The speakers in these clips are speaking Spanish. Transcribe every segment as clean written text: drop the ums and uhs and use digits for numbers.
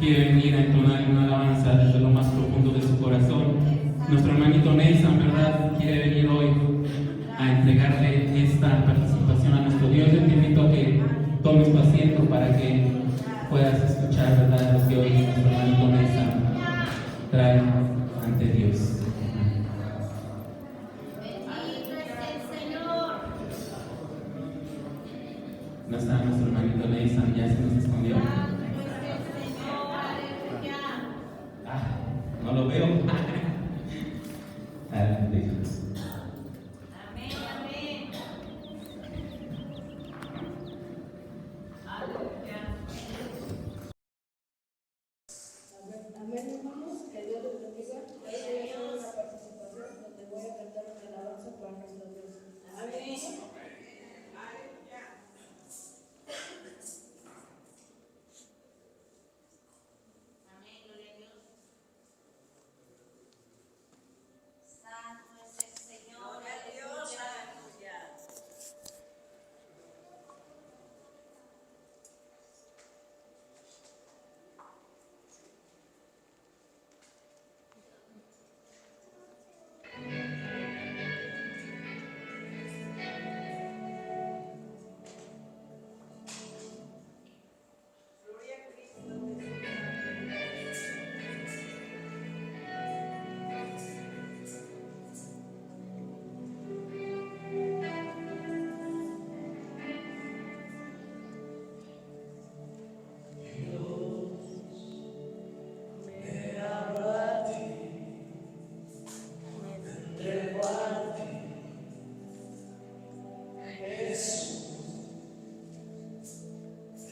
quiere venir a entonar una alabanza desde lo más profundo de su corazón. Nuestro hermanito Nathan, ¿verdad?, quiere venir hoy a entregarle esta participación a nuestro Dios. Yo te invito a que tomes tu asiento para que puedas escuchar, ¿verdad?, lo que hoy nuestro hermanito Nathan trae ante Dios. No está nuestro hermanito Nathan, ya se nos escondió. No lo veo. Aleluya. Amén, amén. Aleluya. Amén, hermanos, que Dios les bendiga. Hoy voy a hacer una participación donde voy a cantar una alabanza para nuestro Dios. Amén.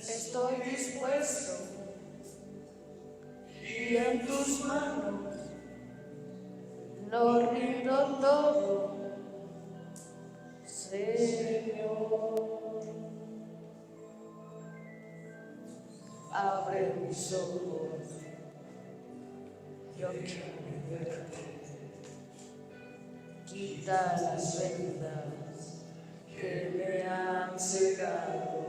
Estoy dispuesto y en tus manos lo rindo todo, Señor. Abre mis ojos, yo quiero verte. Quita las vendas que me han cegado.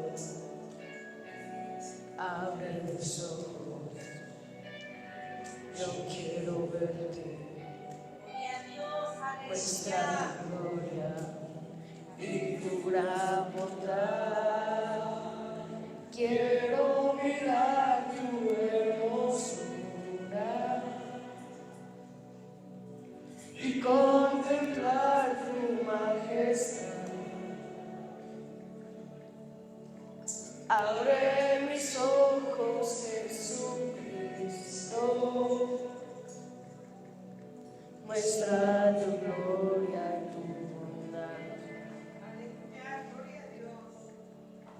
Abre mis ojos, yo quiero verte. Muestra tu gloria y tu gran bondad. Quiero mirar tu hermosura y contemplar tu majestad. Abre mis ojos, Jesucristo, muestra tu gloria y tu bondad.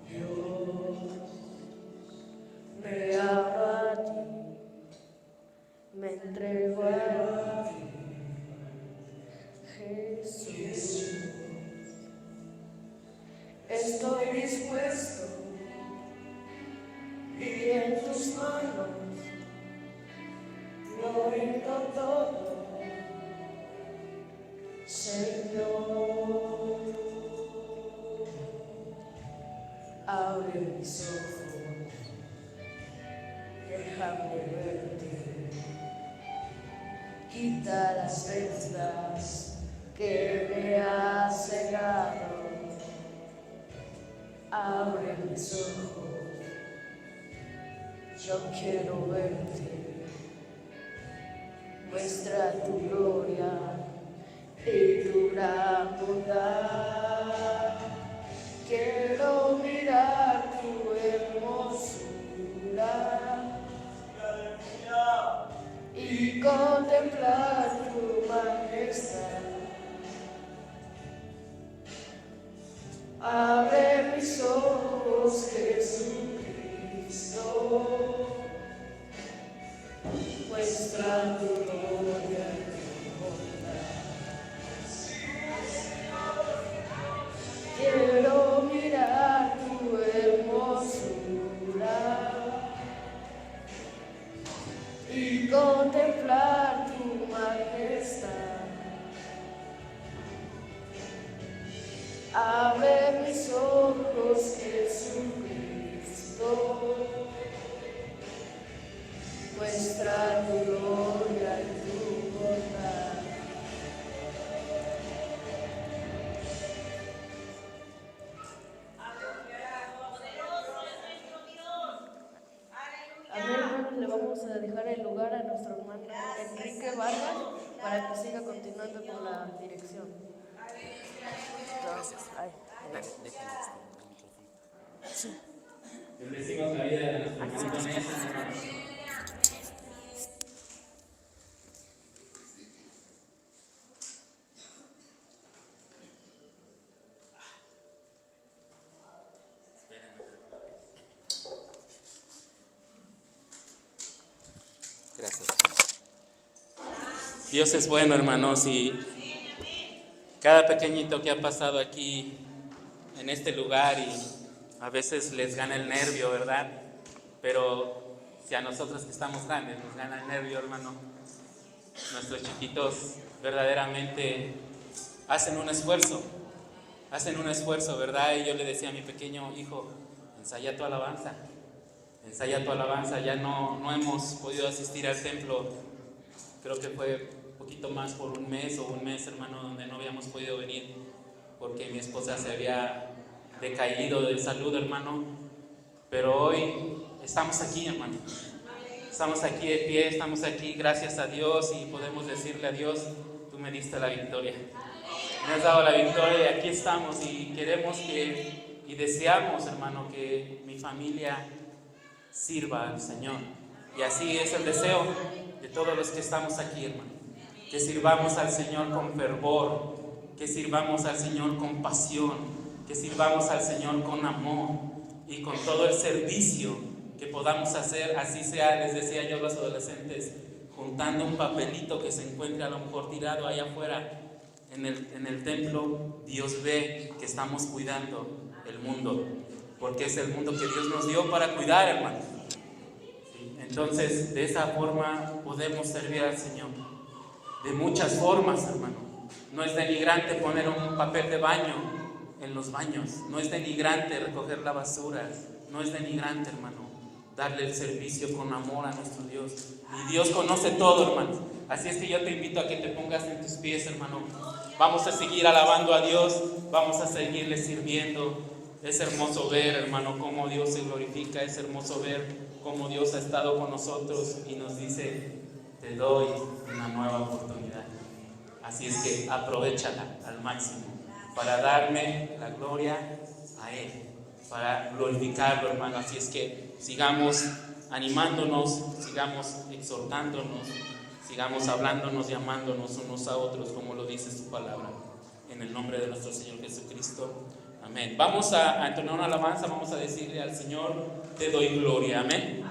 Dios, me abro a ti, me entrego a ti, Jesús. Estoy dispuesto y en tus manos lo rindo todo, Señor. Abre mis ojos, déjame verte. Quita las vendas que me has cegado. Abre mis ojos, yo quiero verte. Muestra tu gloria y tu gran bondad. Quiero mirar tu hermosura y contemplar tu majestad. Abre mis ojos, Jesucristo, muestra tu gloria y tu bondad. Quiero mirar tu hermosura y contemplar tu majestad. Abre mis ojos, Jesucristo, muestra tu gloria y tu bondad. Amén, hermanos, le vamos a dejar el lugar a nuestro hermano Enrique Vargas para que siga continuando con la dirección. Gracias. Bendecimos la vida de nuestro hermanito Nelson, hermano. Gracias. Dios es bueno, hermanos, y cada pequeñito que ha pasado aquí en este lugar y a veces les gana el nervio, ¿verdad? Pero si a nosotros que estamos grandes nos gana el nervio, hermano, nuestros chiquitos verdaderamente hacen un esfuerzo, ¿verdad? Y yo le decía a mi pequeño hijo, ensaya tu alabanza, ya no hemos podido asistir al templo, creo que fue un poquito más por un mes, hermano, donde no habíamos podido venir porque mi esposa se había decaído de salud, hermano, pero hoy estamos aquí, hermano, estamos aquí de pie, estamos aquí gracias a Dios y podemos decirle a Dios, tú me diste la victoria, me has dado la victoria y aquí estamos y queremos y deseamos, hermano, que mi familia sirva al Señor. Y así es el deseo de todos los que estamos aquí, hermano. Que sirvamos al Señor con fervor, que sirvamos al Señor con pasión, que sirvamos al Señor con amor y con todo el servicio que podamos hacer. Así sea, les decía yo a los adolescentes, juntando un papelito que se encuentre a lo mejor tirado allá afuera en el templo. Dios ve que estamos cuidando el mundo, porque es el mundo que Dios nos dio para cuidar, hermano. ¿Sí? Entonces, de esa forma podemos servir al Señor. De muchas formas, hermano. No es denigrante poner un papel de baño en los baños. No es denigrante recoger la basura. No es denigrante, hermano, darle el servicio con amor a nuestro Dios. Y Dios conoce todo, hermano. Así es que yo te invito a que te pongas en tus pies, hermano. Vamos a seguir alabando a Dios. Vamos a seguirle sirviendo. Es hermoso ver, hermano, cómo Dios se glorifica. Es hermoso ver cómo Dios ha estado con nosotros y nos dice, te doy una nueva oportunidad. Así es que aprovéchala al máximo para darme la gloria a Él, para glorificarlo, hermano. Así es que sigamos animándonos, sigamos exhortándonos, sigamos hablándonos y amándonos unos a otros, como lo dice su palabra. En el nombre de nuestro Señor Jesucristo. Amén. Vamos a entonar una alabanza, vamos a decirle al Señor, te doy gloria. Amén.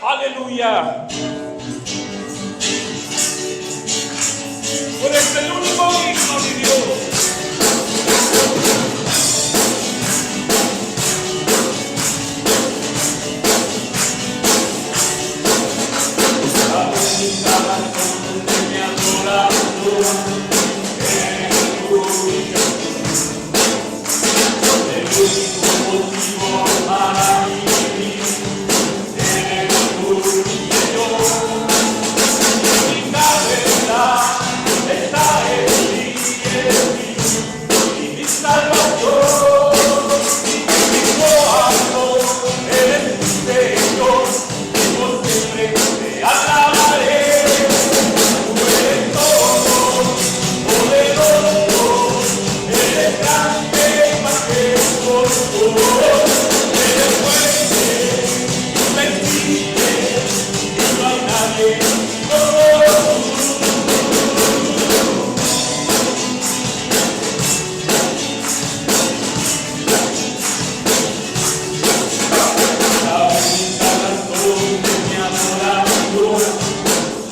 Aleluya. Tú eres el único digno de Dios. La única razón de mi adoración es tu única. El único motivo para mi vivir eres tú y yo. Mi única verdad está en ti, en mí, y mi salvación. Mi corazón eres tu Señor, y por siempre te alabaré. Tú eres todo, poderoso, eres grande y majestuoso. Eres fuerte, invencible, y no hay nadie como tú. La única razón de mi adoración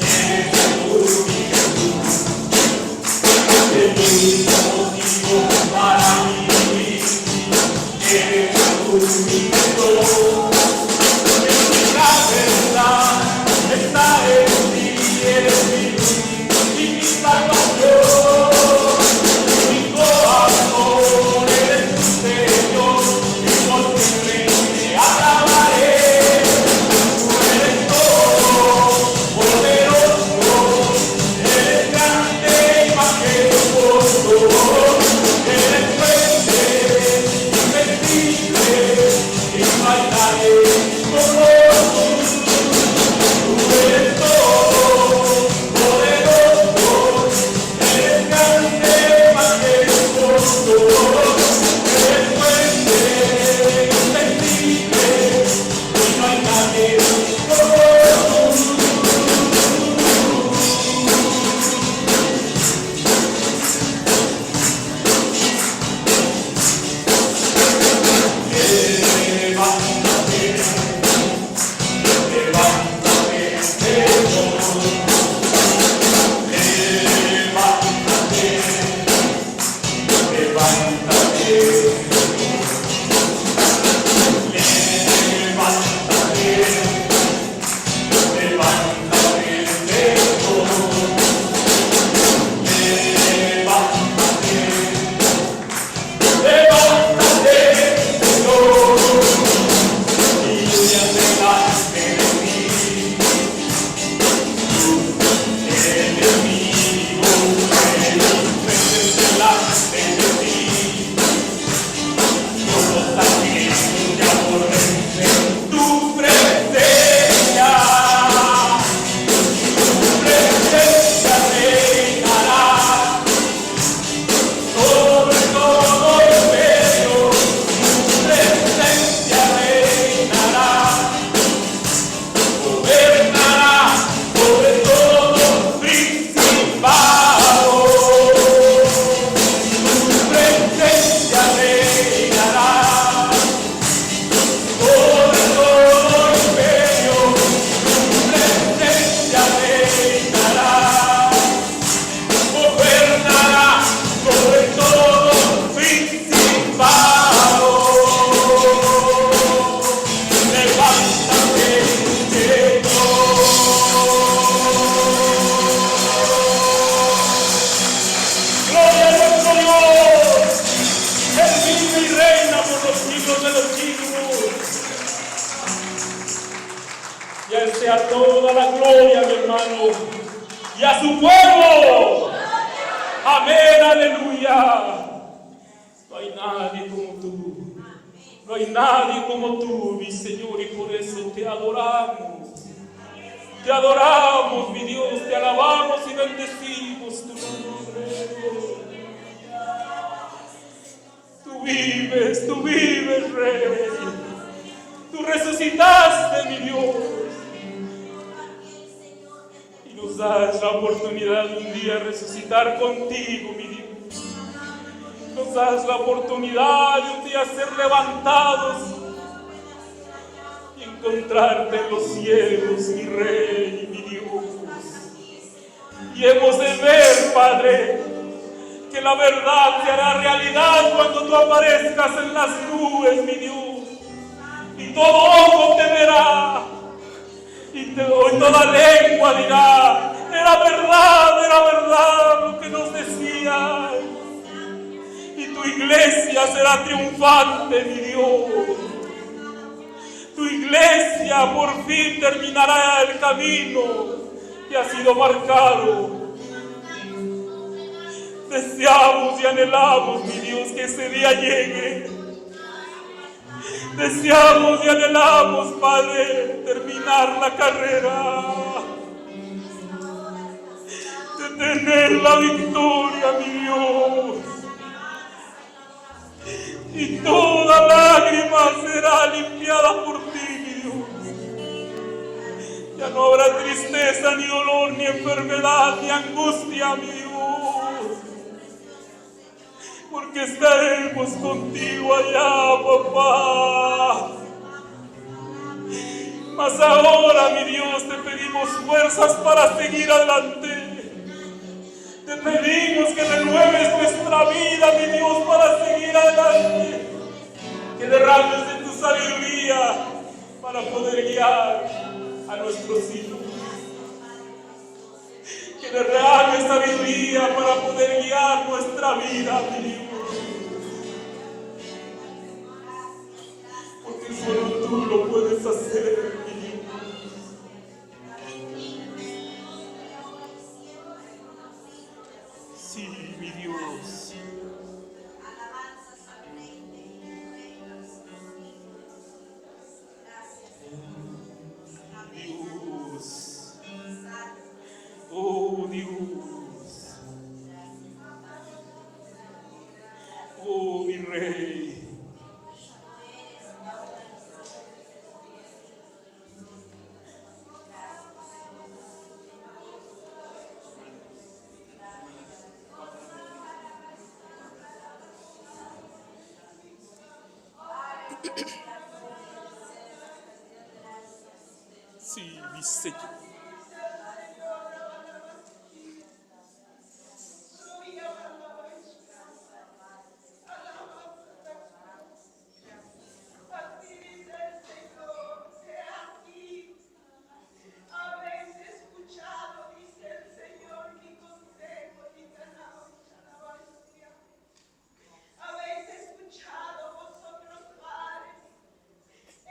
es tú, mi Jesús. El único motivo para mi vivir eres tú, mi Jesús. Mi única verdad está en ti, eres mi luz y mi salvación. Mi corazón eres tu Señor, y por siempre te alabaré. Tú eres todo, poderoso, eres grande y majestuoso. Eres fuerte, invencible, y no hay nadie como tú. Tú eres todo, poderoso, eres grande, majestuoso. Eres fuerte, invencible, y no hay nadie como tú. Levántate, Padre sea toda la gloria, mi hermano, y a su pueblo. Amén, aleluya. No hay nadie como tú. No hay nadie como tú, mi Señor, y por eso te adoramos. Te adoramos, mi Dios, te alabamos y bendecimos tu nombre. Tú vives, Rey. Tú resucitaste, mi Dios. Y nos das la oportunidad de un día resucitar contigo, mi Dios. Nos das la oportunidad de un día ser levantados y encontrarte en los cielos, mi Rey, mi Dios. Y hemos de ver, Padre, que la verdad se hará realidad cuando tú aparezcas en las nubes, mi Dios. Y todo ojo te verá, y toda lengua dirá, era verdad lo que nos decías. Y tu iglesia será triunfante, mi Dios. Tu iglesia por fin terminará el camino que ha sido marcado. Deseamos y anhelamos, mi Dios, que ese día llegue. Deseamos y anhelamos, Padre, terminar la carrera, de tener la victoria, mi Dios. Y toda lágrima será limpiada por ti, mi Dios. Ya no habrá tristeza, ni dolor, ni enfermedad, ni angustia, mi Dios. Porque estaremos contigo allá, papá. Mas ahora, mi Dios, te pedimos fuerzas para seguir adelante. Te pedimos que renueves nuestra vida, mi Dios, para seguir adelante. Que derrames de tu sabiduría para poder guiar a nuestros hijos. Que derrames sabiduría para poder guiar nuestra vida, mi Dios. Porque solo tú lo puedes hacer, mi Dios. Sí, mi Dios. Dios. Oh, Dios. Oh, mi Rey. Sí, mi Señor.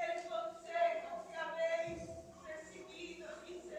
El consejo que habéis recibido, dice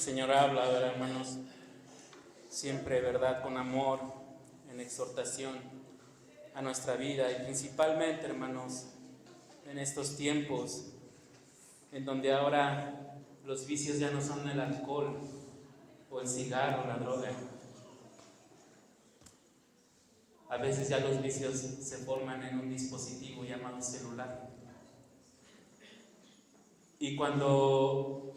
Señor habla, ¿verdad, hermanos? Siempre, ¿verdad? Con amor, en exhortación a nuestra vida y principalmente, hermanos, en estos tiempos en donde ahora los vicios ya no son el alcohol o el cigarro, la droga. A veces ya los vicios se forman en un dispositivo llamado celular. Y cuando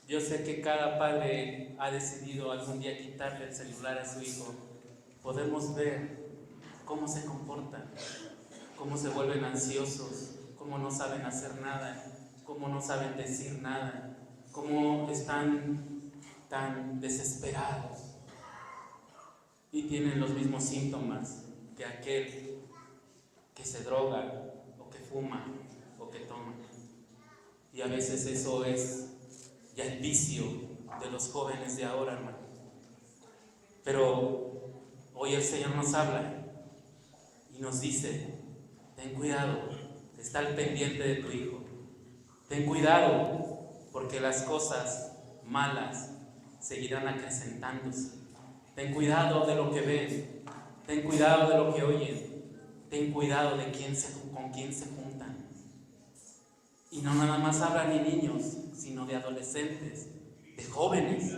yo sé que cada padre ha decidido algún día quitarle el celular a su hijo, podemos ver cómo se comportan, cómo se vuelven ansiosos, cómo no saben hacer nada, cómo no saben decir nada, cómo están tan desesperados y tienen los mismos síntomas que aquel que se droga o que fuma o que toma. Y a veces eso es ya el vicio de los jóvenes de ahora, hermano. Pero hoy el Señor nos habla y nos dice: ten cuidado, está al pendiente de tu hijo. Ten cuidado, porque las cosas malas seguirán acrecentándose. Ten cuidado de lo que ven, ten cuidado de lo que oyen, ten cuidado de con quién se juntan. Y no nada más habla de niños, sino de adolescentes, de jóvenes.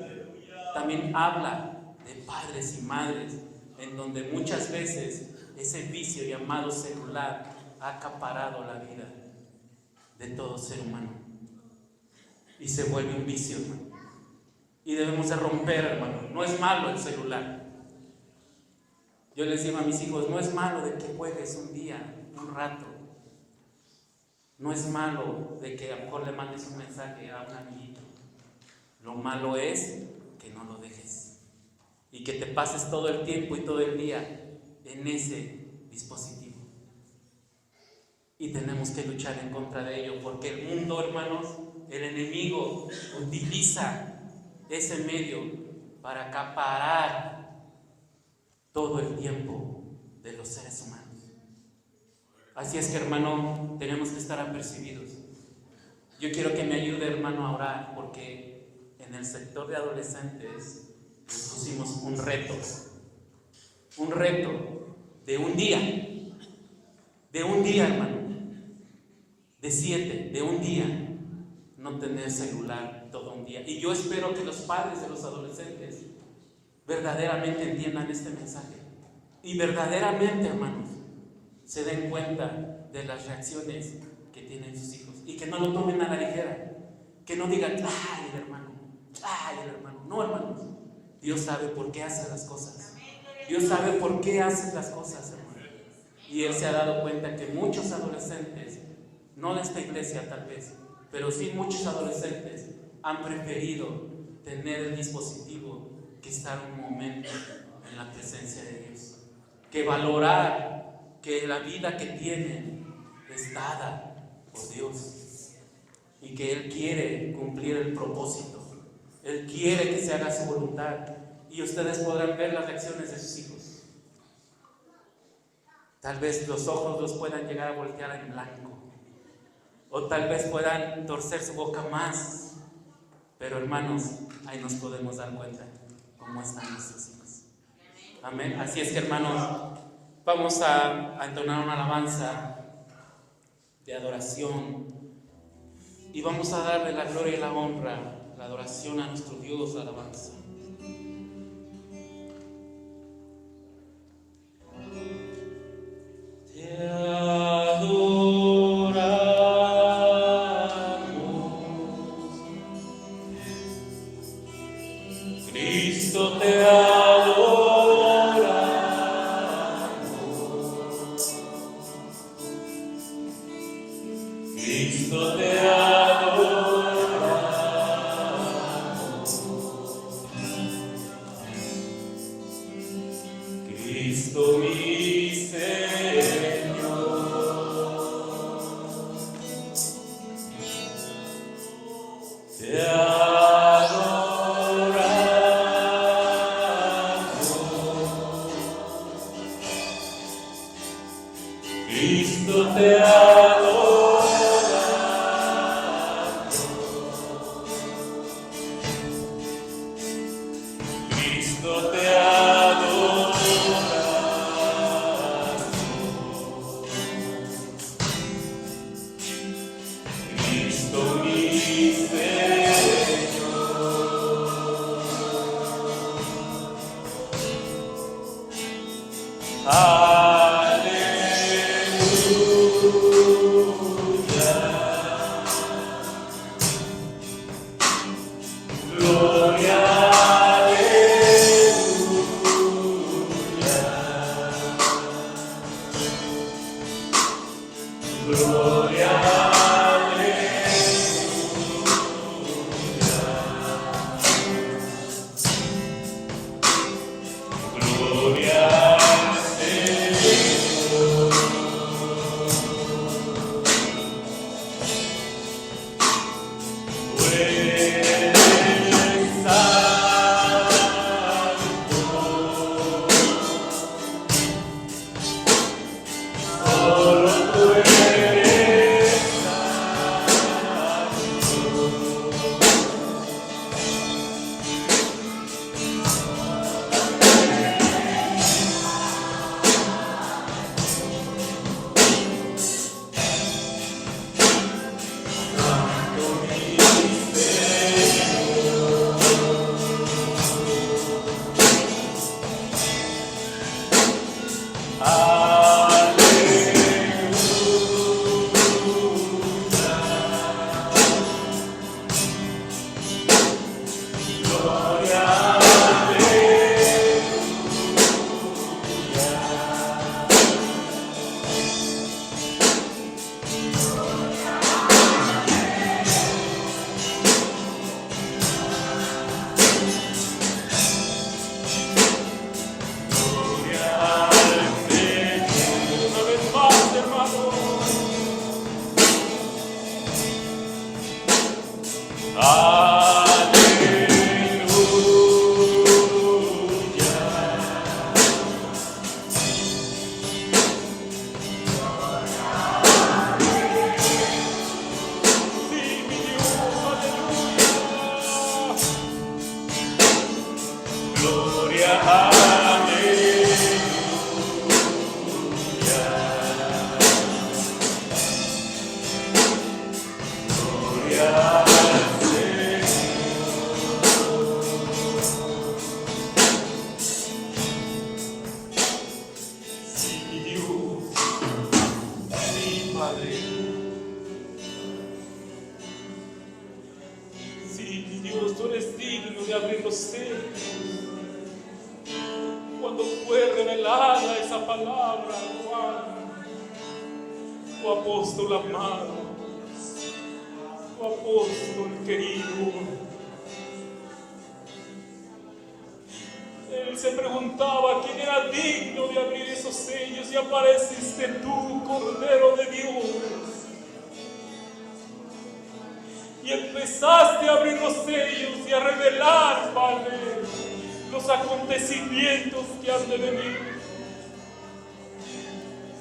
También habla de padres y madres, en donde muchas veces ese vicio llamado celular ha acaparado la vida de todo ser humano y se vuelve un vicio, hermano. Y debemos de romper, hermano. No es malo el celular. Yo les digo a mis hijos: no es malo de que juegues un día, un rato. No es malo de que a lo mejor le mandes un mensaje a un amiguito. Lo malo es que no lo dejes y que te pases todo el tiempo y todo el día en ese dispositivo. Y tenemos que luchar en contra de ello, porque el mundo, hermanos, el enemigo utiliza ese medio para acaparar todo el tiempo de los seres humanos. Así es que, hermano, tenemos que estar apercibidos. Yo quiero que me ayude, hermano, a orar, porque en el sector de adolescentes les pusimos un reto de un día, hermano, de 7, de un día, no tener celular todo un día. Y yo espero que los padres de los adolescentes verdaderamente entiendan este mensaje y verdaderamente, hermanos, se den cuenta de las reacciones que tienen sus hijos y que no lo tomen a la ligera, que no digan: ay, el hermano. No, hermanos, Dios sabe por qué hace las cosas. Dios sabe por qué hace las cosas, hermano. Y Él se ha dado cuenta que muchos adolescentes, no de esta iglesia tal vez, pero sí muchos adolescentes han preferido tener el dispositivo que estar un momento en la presencia de Dios, que valorar que la vida que tienen es dada por Dios y que Él quiere cumplir el propósito. Él quiere que se haga su voluntad, y ustedes podrán ver las reacciones de sus hijos. Tal vez los ojos los puedan llegar a voltear en blanco, o tal vez puedan torcer su boca más, pero, hermanos, ahí nos podemos dar cuenta cómo están nuestros hijos. Amén. Así es que, hermanos, vamos a entonar una alabanza de adoración y vamos a darle la gloria y la honra, la adoración a nuestro Dios, la alabanza. Te adoramos, Cristo, te adoramos, Cristo, te adoramos, Cristo mi Señor, te adoramos, Cristo, te adoramos,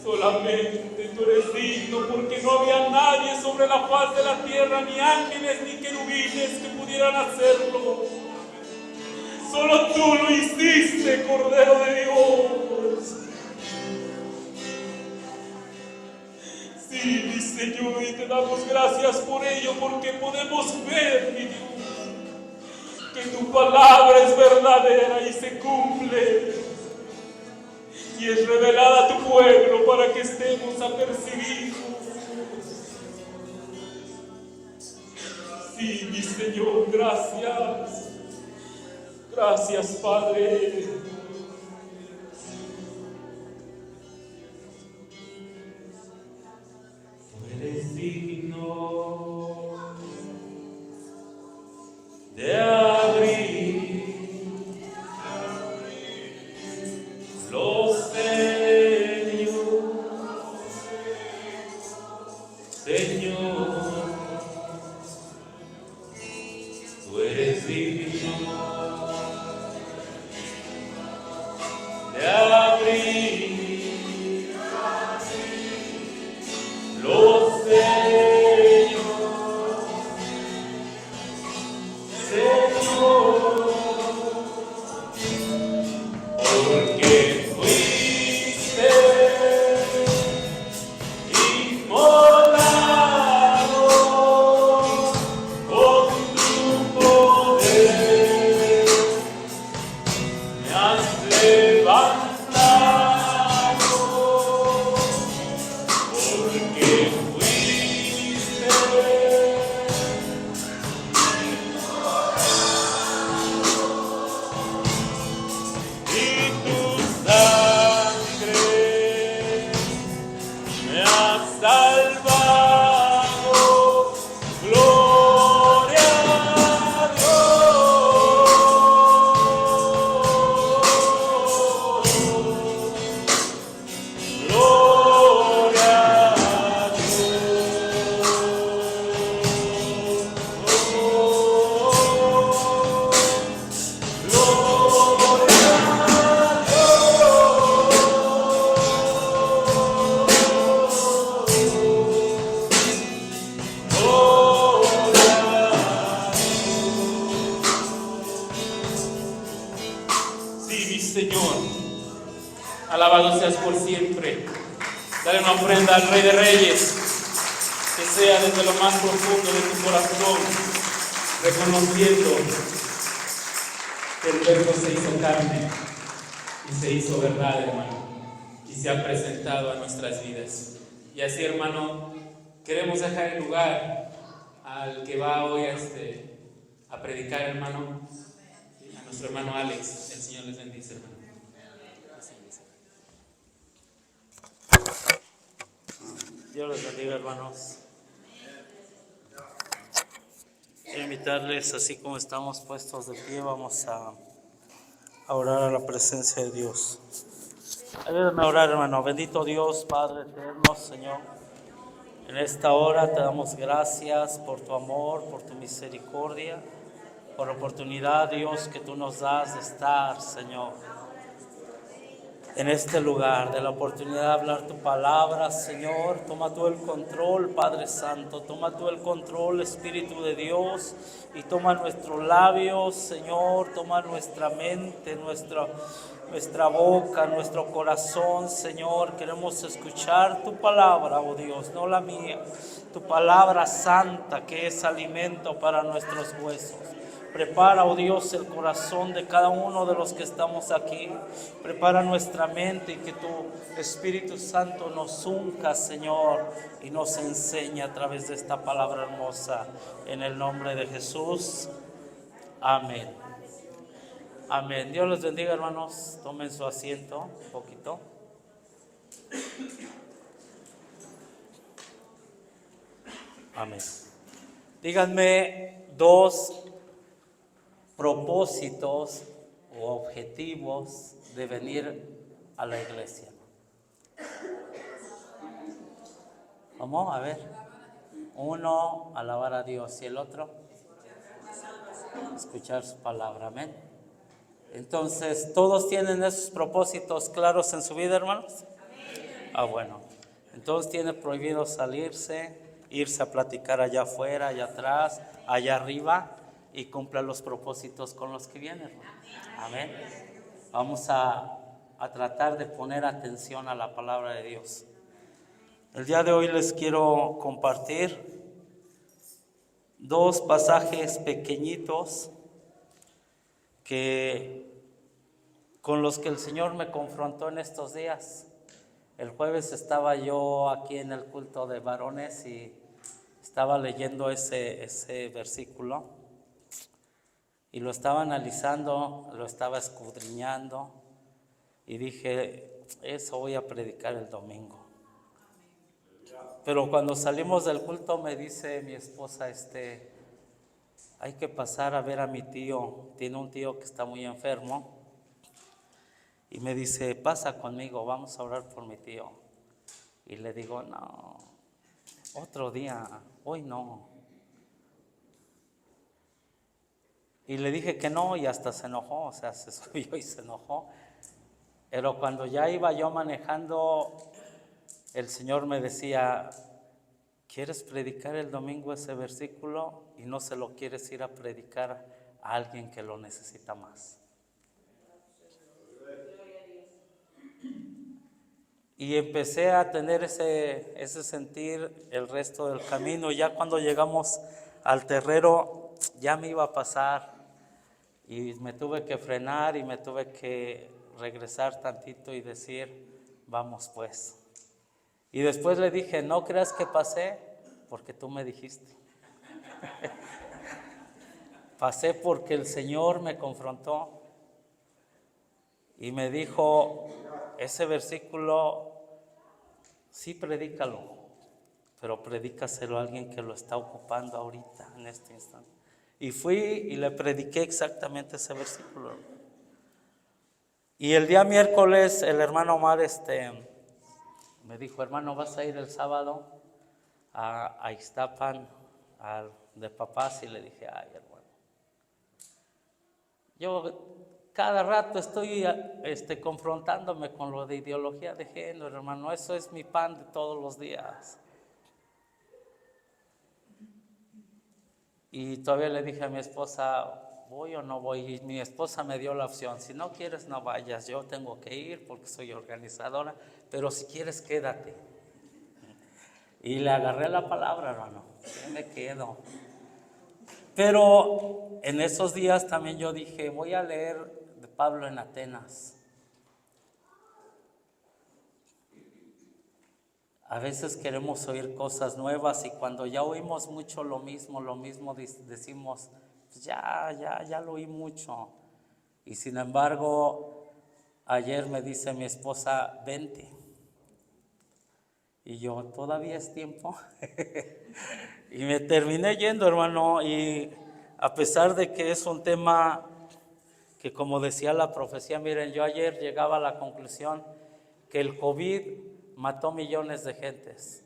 Solamente tú eres digno, porque no había nadie sobre la faz de la tierra, ni ángeles ni querubines que pudieran hacerlo. Solo tú lo hiciste, Cordero de Dios. Sí, mi Señor, y te damos gracias por ello, porque podemos ver, mi Dios, que tu palabra es verdadera y se cumple. Y es revelada a tu pueblo para que estemos apercibidos. Sí, mi Señor, gracias. Gracias, Padre. Tú eres digno de abrir los sellos, Señor, tú eres digno de abrir los sellos, Señor, porque levantado Señor. Alabado seas por siempre. Dale una ofrenda al Rey de Reyes, que sea desde lo más profundo de tu corazón, reconociendo que el Verbo se hizo carne y se hizo verdad, hermano, y se ha presentado a nuestras vidas. Y así, hermano, queremos dejar el lugar al que va hoy a predicar, hermano, a nuestro hermano Alex. El Señor les bendice, hermano. Dios les bendiga, hermanos. Quiero invitarles, así como estamos puestos de pie, vamos a orar a la presencia de Dios. Ayúdame a orar, hermano. Bendito Dios, Padre eterno, Señor. En esta hora te damos gracias por tu amor, por tu misericordia, por la oportunidad, Dios, que tú nos das de estar, Señor, en este lugar, de la oportunidad de hablar tu palabra, Señor. Toma tú el control, Padre Santo, toma tú el control, Espíritu de Dios, y toma nuestros labios, Señor, toma nuestra mente, nuestra boca, nuestro corazón, Señor. Queremos escuchar tu palabra, oh Dios, no la mía, tu palabra santa, que es alimento para nuestros huesos. Prepara, oh Dios, el corazón de cada uno de los que estamos aquí. Prepara nuestra mente y que tu Espíritu Santo nos unja, Señor, y nos enseñe a través de esta palabra hermosa. En el nombre de Jesús. Amén. Amén. Dios les bendiga, hermanos. Tomen su asiento un poquito. Amén. Díganme dos propósitos o objetivos de venir a la iglesia. ¿Cómo? A ver. Uno, alabar a Dios, y el otro, escuchar su palabra. Amén. Entonces, ¿todos tienen esos propósitos claros en su vida, hermanos? Bueno. Entonces tiene prohibido salirse, irse a platicar allá afuera, allá atrás, allá arriba, y cumpla los propósitos con los que vienen, hermano. Amén. Vamos a tratar de poner atención a la palabra de Dios. El día de hoy les quiero compartir dos pasajes pequeñitos con los que el Señor me confrontó en estos días. El jueves estaba yo aquí en el culto de varones y estaba leyendo ese versículo. Y lo estaba analizando, lo estaba escudriñando y dije, eso voy a predicar el domingo. Pero cuando salimos del culto me dice mi esposa, hay que pasar a ver a mi tío. Tiene un tío que está muy enfermo. Y me dice, pasa conmigo, vamos a orar por mi tío. Y le digo, no, otro día, hoy no. Y le dije que no y hasta se enojó, o sea, se subió y se enojó. Pero cuando ya iba yo manejando, el Señor me decía, ¿quieres predicar el domingo ese versículo y no se lo quieres ir a predicar a alguien que lo necesita más? Y empecé a tener ese sentir el resto del camino. Ya cuando llegamos al terrero, ya me iba a pasar. Y me tuve que frenar y me tuve que regresar tantito y decir, vamos pues. Y después le dije, no creas que pasé porque tú me dijiste. Pasé porque el Señor me confrontó y me dijo, ese versículo, sí, predícalo, pero predícaselo a alguien que lo está ocupando ahorita, en este instante. Y fui y le prediqué exactamente ese versículo. Y el día miércoles el hermano Omar me dijo, hermano, ¿vas a ir el sábado a Ixtapan, de papás? Y le dije, ay, hermano, yo cada rato estoy confrontándome con lo de ideología de género, hermano. Eso es mi pan de todos los días. Y todavía le dije a mi esposa, ¿voy o no voy? Y mi esposa me dio la opción, si no quieres no vayas, yo tengo que ir porque soy organizadora, pero si quieres quédate. Y le agarré la palabra, hermano, yo me quedo. Pero en esos días también yo dije, voy a leer de Pablo en Atenas. A veces queremos oír cosas nuevas y cuando ya oímos mucho lo mismo decimos, pues ya lo oí mucho. Y sin embargo, ayer me dice mi esposa, vente. Y yo, ¿todavía es tiempo? Y me terminé yendo, hermano, y a pesar de que es un tema que, como decía la profecía, miren, yo ayer llegaba a la conclusión que el COVID mató millones de gentes,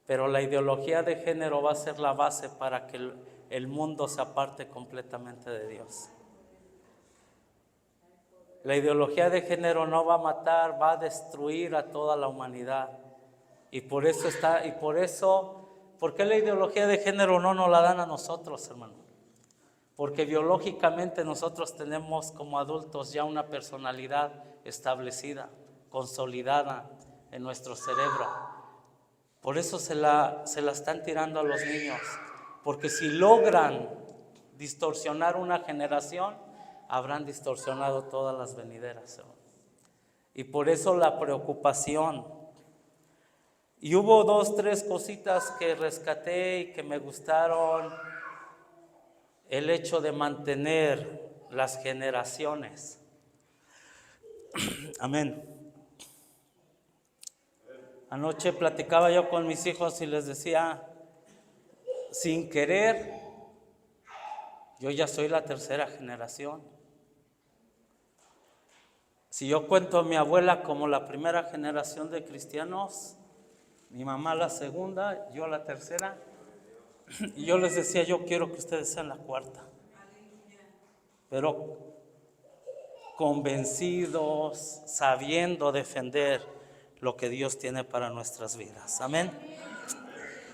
pero la ideología de género va a ser la base para que el mundo se aparte completamente de Dios. La ideología de género no va a matar, va a destruir a toda la humanidad. Y por eso, ¿por qué la ideología de género no nos la dan a nosotros, hermano? Porque biológicamente nosotros tenemos como adultos ya una personalidad establecida, consolidada en nuestro cerebro. Por eso se la están tirando a los niños, porque si logran distorsionar una generación, habrán distorsionado todas las venideras, hermano. Y por eso la preocupación. Y hubo 2, 3 cositas que rescaté y que me gustaron. El hecho de mantener las generaciones. Amén. Anoche platicaba yo con mis hijos y les decía, sin querer, yo ya soy la 3ª generación. Si yo cuento a mi abuela como la 1ª generación de cristianos, mi mamá la 2ª, yo la 3ª, y yo les decía, yo quiero que ustedes sean la 4ª, pero convencidos, sabiendo defender lo que Dios tiene para nuestras vidas. Amén.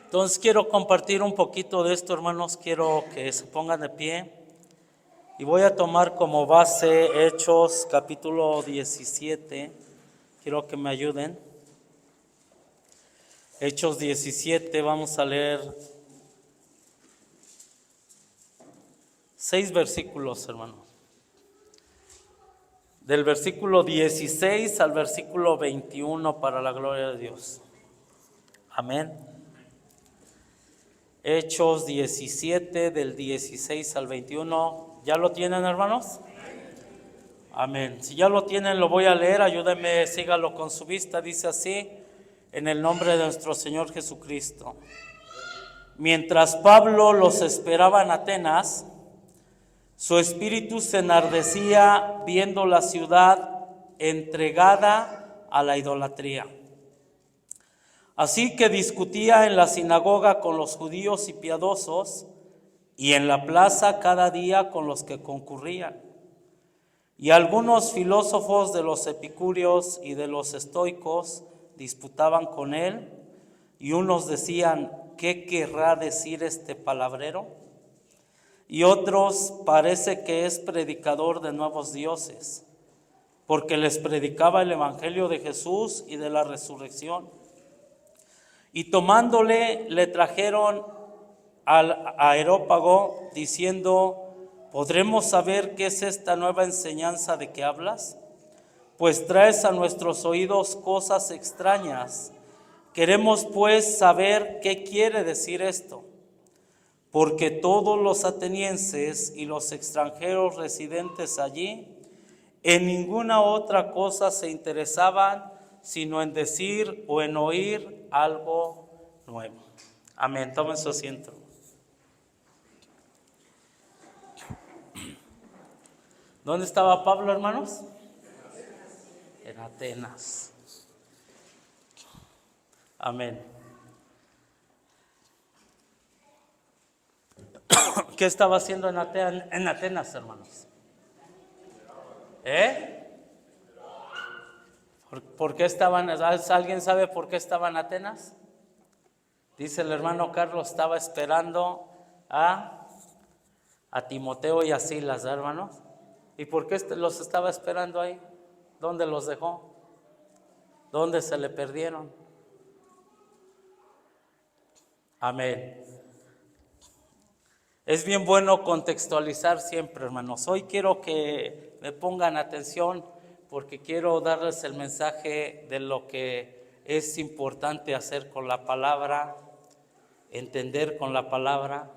Entonces quiero compartir un poquito de esto, hermanos. Quiero que se pongan de pie y voy a tomar como base Hechos capítulo 17. Quiero que me ayuden. Hechos 17, vamos a leer 6 versículos, hermanos. Del versículo 16 al versículo 21 para la gloria de Dios. Amén. Hechos 17 del 16 al 21. ¿Ya lo tienen, hermanos? Amén. Si ya lo tienen, lo voy a leer. Ayúdenme, sígalo con su vista. Dice así, en el nombre de nuestro Señor Jesucristo. Mientras Pablo los esperaba en Atenas, su espíritu se enardecía viendo la ciudad entregada a la idolatría. Así que discutía en la sinagoga con los judíos y piadosos, y en la plaza cada día con los que concurrían. Y algunos filósofos de los epicúreos y de los estoicos disputaban con él, y unos decían, ¿qué querrá decir este palabrero? Y otros, parece que es predicador de nuevos dioses, porque les predicaba el evangelio de Jesús y de la resurrección. Y tomándole, le trajeron al Areópago, diciendo, ¿podremos saber qué es esta nueva enseñanza de que hablas? Pues traes a nuestros oídos cosas extrañas. Queremos pues saber qué quiere decir esto. Porque todos los atenienses y los extranjeros residentes allí en ninguna otra cosa se interesaban, sino en decir o en oír algo nuevo. Amén. Tomen su asiento. ¿Dónde estaba Pablo, hermanos? En Atenas. Amén. ¿Qué estaba haciendo en Atenas, hermanos? ¿Por qué estaban? ¿Alguien sabe por qué estaban en Atenas? Dice el hermano Carlos, estaba esperando a a Timoteo y a Silas, hermanos. ¿Y por qué los estaba esperando ahí? ¿Dónde los dejó? ¿Dónde se le perdieron? Amén. Es bien bueno contextualizar siempre, hermanos. Hoy quiero que me pongan atención porque quiero darles el mensaje de lo que es importante hacer con la palabra, entender con la palabra.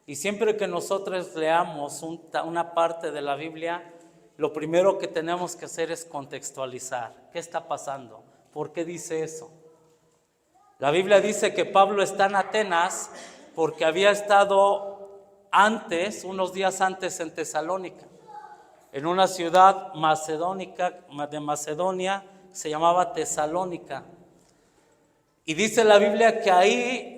Y siempre que nosotros leamos una parte de la Biblia, lo primero que tenemos que hacer es contextualizar. ¿Qué está pasando? ¿Por qué dice eso? La Biblia dice que Pablo está en Atenas porque había estado antes, unos días antes, en Tesalónica, en una ciudad macedónica de Macedonia, se llamaba Tesalónica. Y dice la Biblia que ahí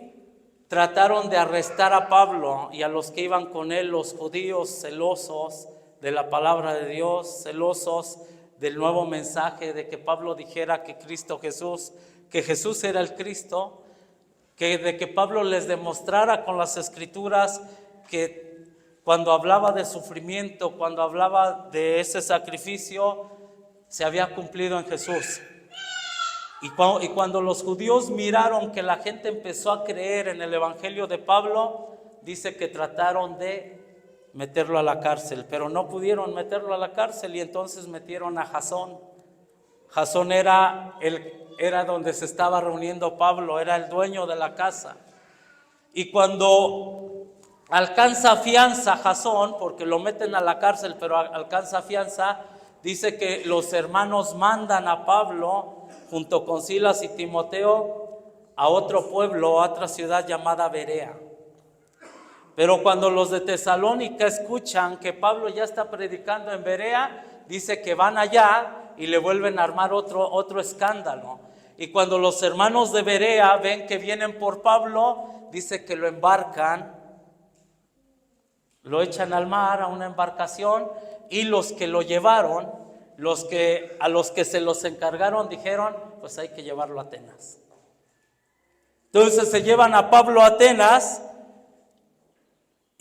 trataron de arrestar a Pablo y a los que iban con él, los judíos celosos de la palabra de Dios, celosos del nuevo mensaje de que Pablo dijera que que Jesús era el Cristo, de que Pablo les demostrara con las escrituras que cuando hablaba de sufrimiento, cuando hablaba de ese sacrificio, se había cumplido en Jesús. Y cuando los judíos miraron que la gente empezó a creer en el evangelio de Pablo, dice que trataron de meterlo a la cárcel, pero no pudieron meterlo a la cárcel y entonces metieron a Jasón. Jasón era donde se estaba reuniendo Pablo, era el dueño de la casa. Y cuando alcanza fianza Jasón, porque lo meten a la cárcel, pero alcanza fianza, dice que los hermanos mandan a Pablo junto con Silas y Timoteo a otro pueblo, a otra ciudad llamada Berea. Pero cuando los de Tesalónica escuchan que Pablo ya está predicando en Berea, dice que van allá y le vuelven a armar otro escándalo. Y cuando los hermanos de Berea ven que vienen por Pablo, dice que lo embarcan, lo echan al mar a una embarcación, y los que lo llevaron, a los que se los encargaron, dijeron, pues hay que llevarlo a Atenas. Entonces se llevan a Pablo a Atenas,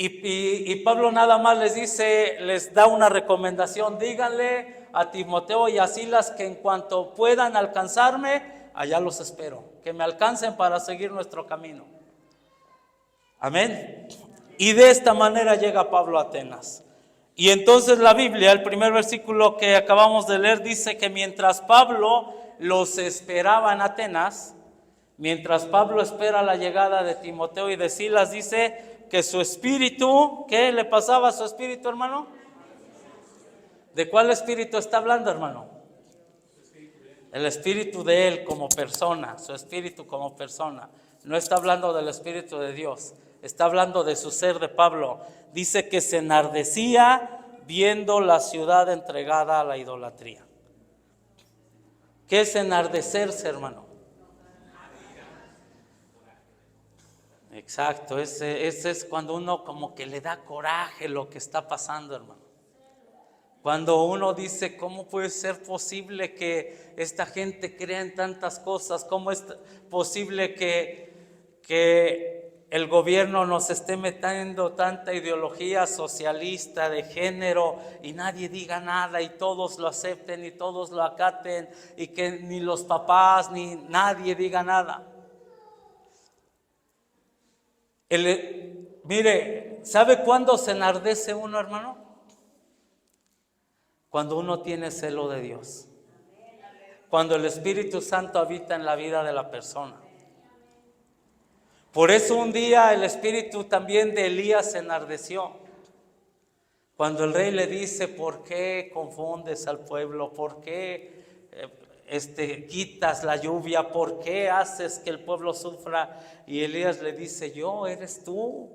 y Pablo nada más les da una recomendación: díganle a Timoteo y a Silas que en cuanto puedan alcanzarme, allá los espero, que me alcancen para seguir nuestro camino. Amén. Y de esta manera llega Pablo a Atenas. Y entonces la Biblia, el primer versículo que acabamos de leer, dice que mientras Pablo los esperaba en Atenas, mientras Pablo espera la llegada de Timoteo y de Silas, dice que su espíritu, ¿qué le pasaba a su espíritu, hermano? ¿De cuál espíritu está hablando, hermano? El espíritu de él como persona, su espíritu como persona. No está hablando del espíritu de Dios, está hablando de su ser de Pablo. Dice que se enardecía viendo la ciudad entregada a la idolatría. ¿Qué es enardecerse, hermano? Exacto, ese es cuando uno como que le da coraje lo que está pasando, hermano. Cuando uno dice, ¿cómo puede ser posible que esta gente crea en tantas cosas? ¿Cómo es posible que el gobierno nos esté metiendo tanta ideología socialista de género y nadie diga nada y todos lo acepten y todos lo acaten y que ni los papás ni nadie diga nada? Mire, ¿sabe cuándo se enardece uno, hermano? Cuando uno tiene celo de Dios. Cuando el Espíritu Santo habita en la vida de la persona. Por eso un día el espíritu también de Elías se enardeció. Cuando el rey le dice, ¿por qué confundes al pueblo? ¿Por qué quitas la lluvia? ¿Por qué haces que el pueblo sufra? Y Elías le dice, eres tú,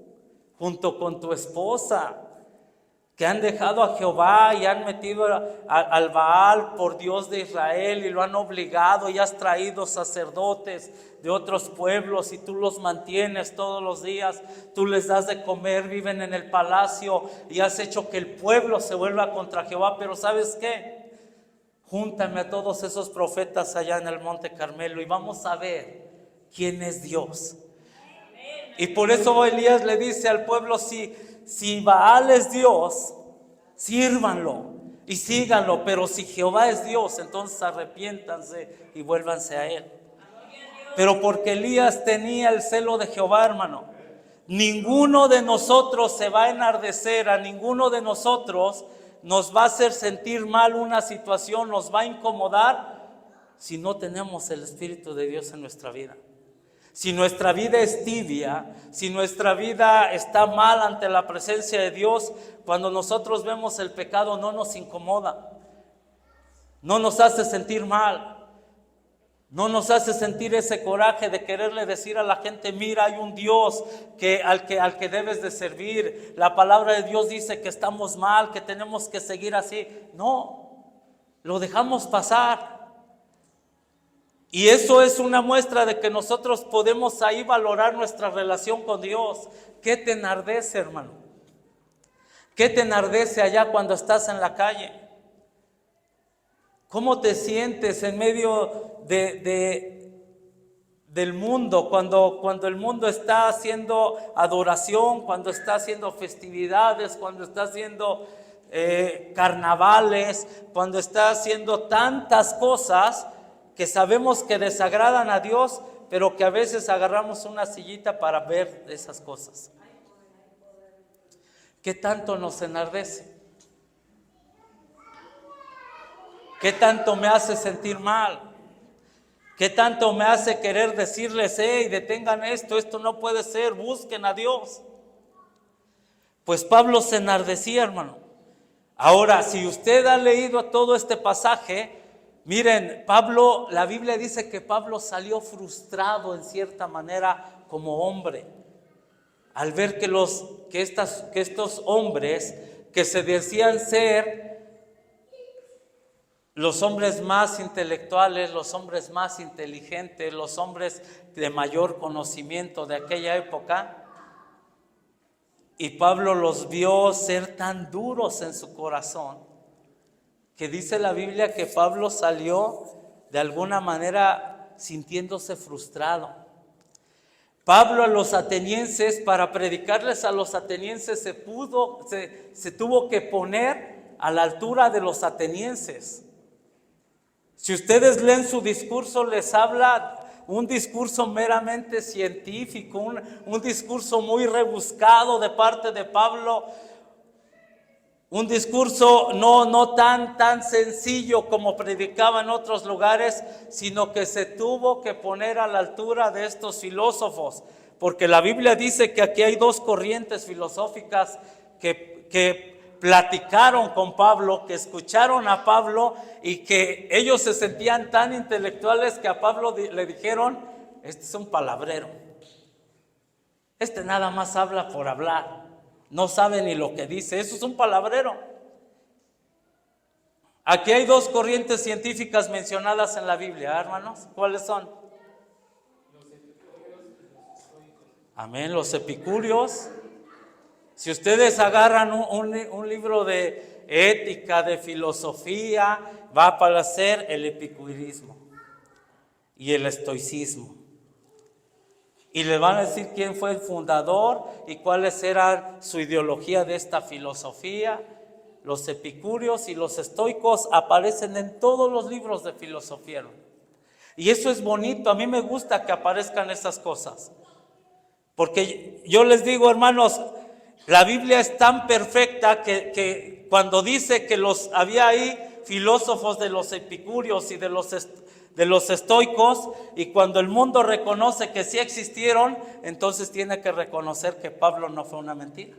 junto con tu esposa, que han dejado a Jehová y han metido al Baal por Dios de Israel y lo han obligado, y has traído sacerdotes de otros pueblos y tú los mantienes todos los días, tú les das de comer, viven en el palacio y has hecho que el pueblo se vuelva contra Jehová. Pero ¿sabes qué? Júntame a todos esos profetas allá en el Monte Carmelo y vamos a ver quién es Dios. Y por eso Elías le dice al pueblo, si si Baal es Dios, sírvanlo y síganlo, pero si Jehová es Dios, entonces arrepiéntanse y vuélvanse a Él. Pero porque Elías tenía el celo de Jehová, hermano, ninguno de nosotros se va a enardecer, a ninguno de nosotros nos va a hacer sentir mal una situación, nos va a incomodar si no tenemos el Espíritu de Dios en nuestra vida. Si nuestra vida es tibia, si nuestra vida está mal ante la presencia de Dios, cuando nosotros vemos el pecado no nos incomoda, no nos hace sentir mal, no nos hace sentir ese coraje de quererle decir a la gente, mira, hay un Dios al que debes de servir. La palabra de Dios dice que estamos mal, que tenemos que seguir así. No, lo dejamos pasar. Y eso es una muestra de que nosotros podemos ahí valorar nuestra relación con Dios. ¿Qué te enardece, hermano? ¿Qué te enardece allá cuando estás en la calle? ¿Cómo te sientes en medio del mundo? Cuando el mundo está haciendo adoración, cuando está haciendo festividades, cuando está haciendo carnavales, cuando está haciendo tantas cosas que sabemos que desagradan a Dios, pero que a veces agarramos una sillita para ver esas cosas. ¿Qué tanto nos enardece? ¿Qué tanto me hace sentir mal? ¿Qué tanto me hace querer decirles, hey, detengan esto no puede ser, busquen a Dios? Pues Pablo se enardecía, hermano. Ahora, si usted ha leído todo este pasaje, miren, Pablo, la Biblia dice que Pablo salió frustrado en cierta manera como hombre, al ver que estos hombres que se decían ser los hombres más intelectuales, los hombres más inteligentes, los hombres de mayor conocimiento de aquella época, y Pablo los vio ser tan duros en su corazón, que dice la Biblia que Pablo salió de alguna manera sintiéndose frustrado. Pablo a los atenienses, para predicarles a los atenienses, se tuvo que poner a la altura de los atenienses. Si ustedes leen su discurso, les habla un discurso meramente científico, un discurso muy rebuscado de parte de Pablo, un discurso no tan sencillo como predicaba en otros lugares, sino que se tuvo que poner a la altura de estos filósofos, porque la Biblia dice que aquí hay dos corrientes filosóficas que platicaron con Pablo, que escucharon a Pablo y que ellos se sentían tan intelectuales que a Pablo le dijeron, este es un palabrero, este nada más habla por hablar, no sabe ni lo que dice, eso es un palabrero. Aquí hay dos corrientes científicas mencionadas en la Biblia, hermanos. ¿Cuáles son? Amén, los epicúreos. Si ustedes agarran un libro de ética, de filosofía, va a aparecer el epicurismo y el estoicismo. Y le van a decir quién fue el fundador y cuáles eran su ideología de esta filosofía. Los epicúreos y los estoicos aparecen en todos los libros de filosofía. Y eso es bonito, a mí me gusta que aparezcan esas cosas. Porque yo les digo, hermanos, la Biblia es tan perfecta que cuando dice que había ahí filósofos de los epicúreos y de los estoicos, y cuando el mundo reconoce que sí existieron, entonces tiene que reconocer que Pablo no fue una mentira,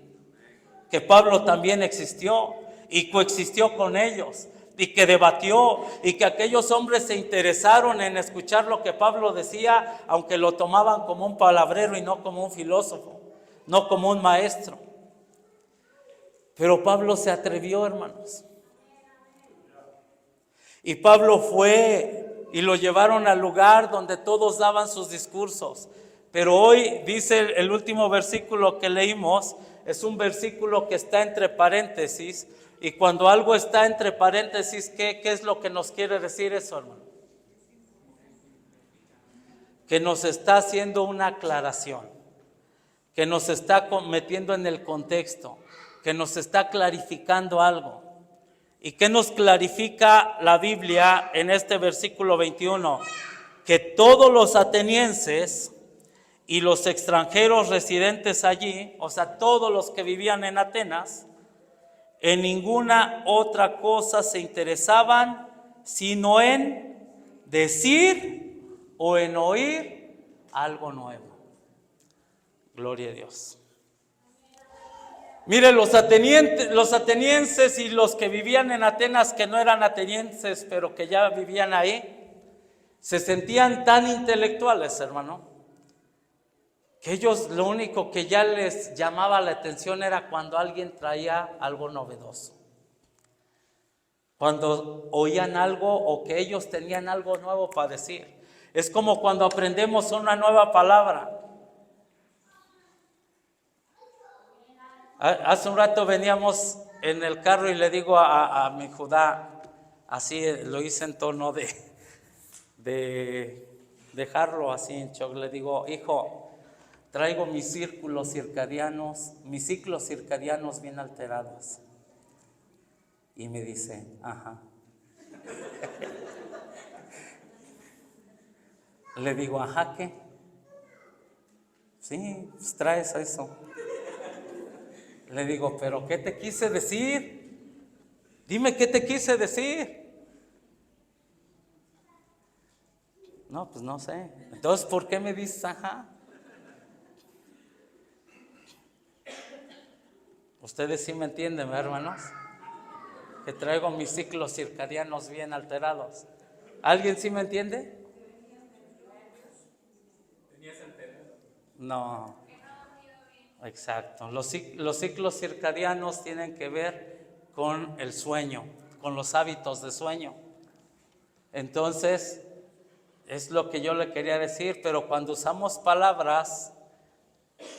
que Pablo también existió y coexistió con ellos y que debatió, y que aquellos hombres se interesaron en escuchar lo que Pablo decía, aunque lo tomaban como un palabrero y no como un filósofo, no como un maestro. Pero Pablo se atrevió, hermanos. Y Pablo fue y lo llevaron al lugar donde todos daban sus discursos. Pero hoy dice el último versículo que leímos, es un versículo que está entre paréntesis. Y cuando algo está entre paréntesis, ¿qué es lo que nos quiere decir eso, hermano? Que nos está haciendo una aclaración. que nos está metiendo en el contexto, que nos está clarificando algo. ¿Y qué nos clarifica la Biblia en este versículo 21? Que todos los atenienses y los extranjeros residentes allí, o sea, todos los que vivían en Atenas, en ninguna otra cosa se interesaban, sino en decir o en oír algo nuevo. Gloria a Dios. Mire, los atenienses y los que vivían en Atenas, que no eran atenienses, pero que ya vivían ahí, se sentían tan intelectuales, hermano, que ellos lo único que ya les llamaba la atención era cuando alguien traía algo novedoso. Cuando oían algo o que ellos tenían algo nuevo para decir. Es como cuando aprendemos una nueva palabra. Hace un rato veníamos en el carro y le digo a mi Judá, así lo hice en tono de dejarlo así en shock. Le digo, hijo, traigo mis ciclos circadianos bien alterados. Y me dice, ajá. Le digo, ajá, ¿qué? Sí, pues traes eso. Le digo, ¿pero qué te quise decir? Dime qué te quise decir. No, pues no sé. Entonces, ¿por qué me dices ajá? Ustedes sí me entienden, hermanos, que traigo mis ciclos circadianos bien alterados. ¿Alguien sí me entiende? No. Exacto. Los ciclos circadianos tienen que ver con el sueño, con los hábitos de sueño. Entonces, es lo que yo le quería decir, pero cuando usamos palabras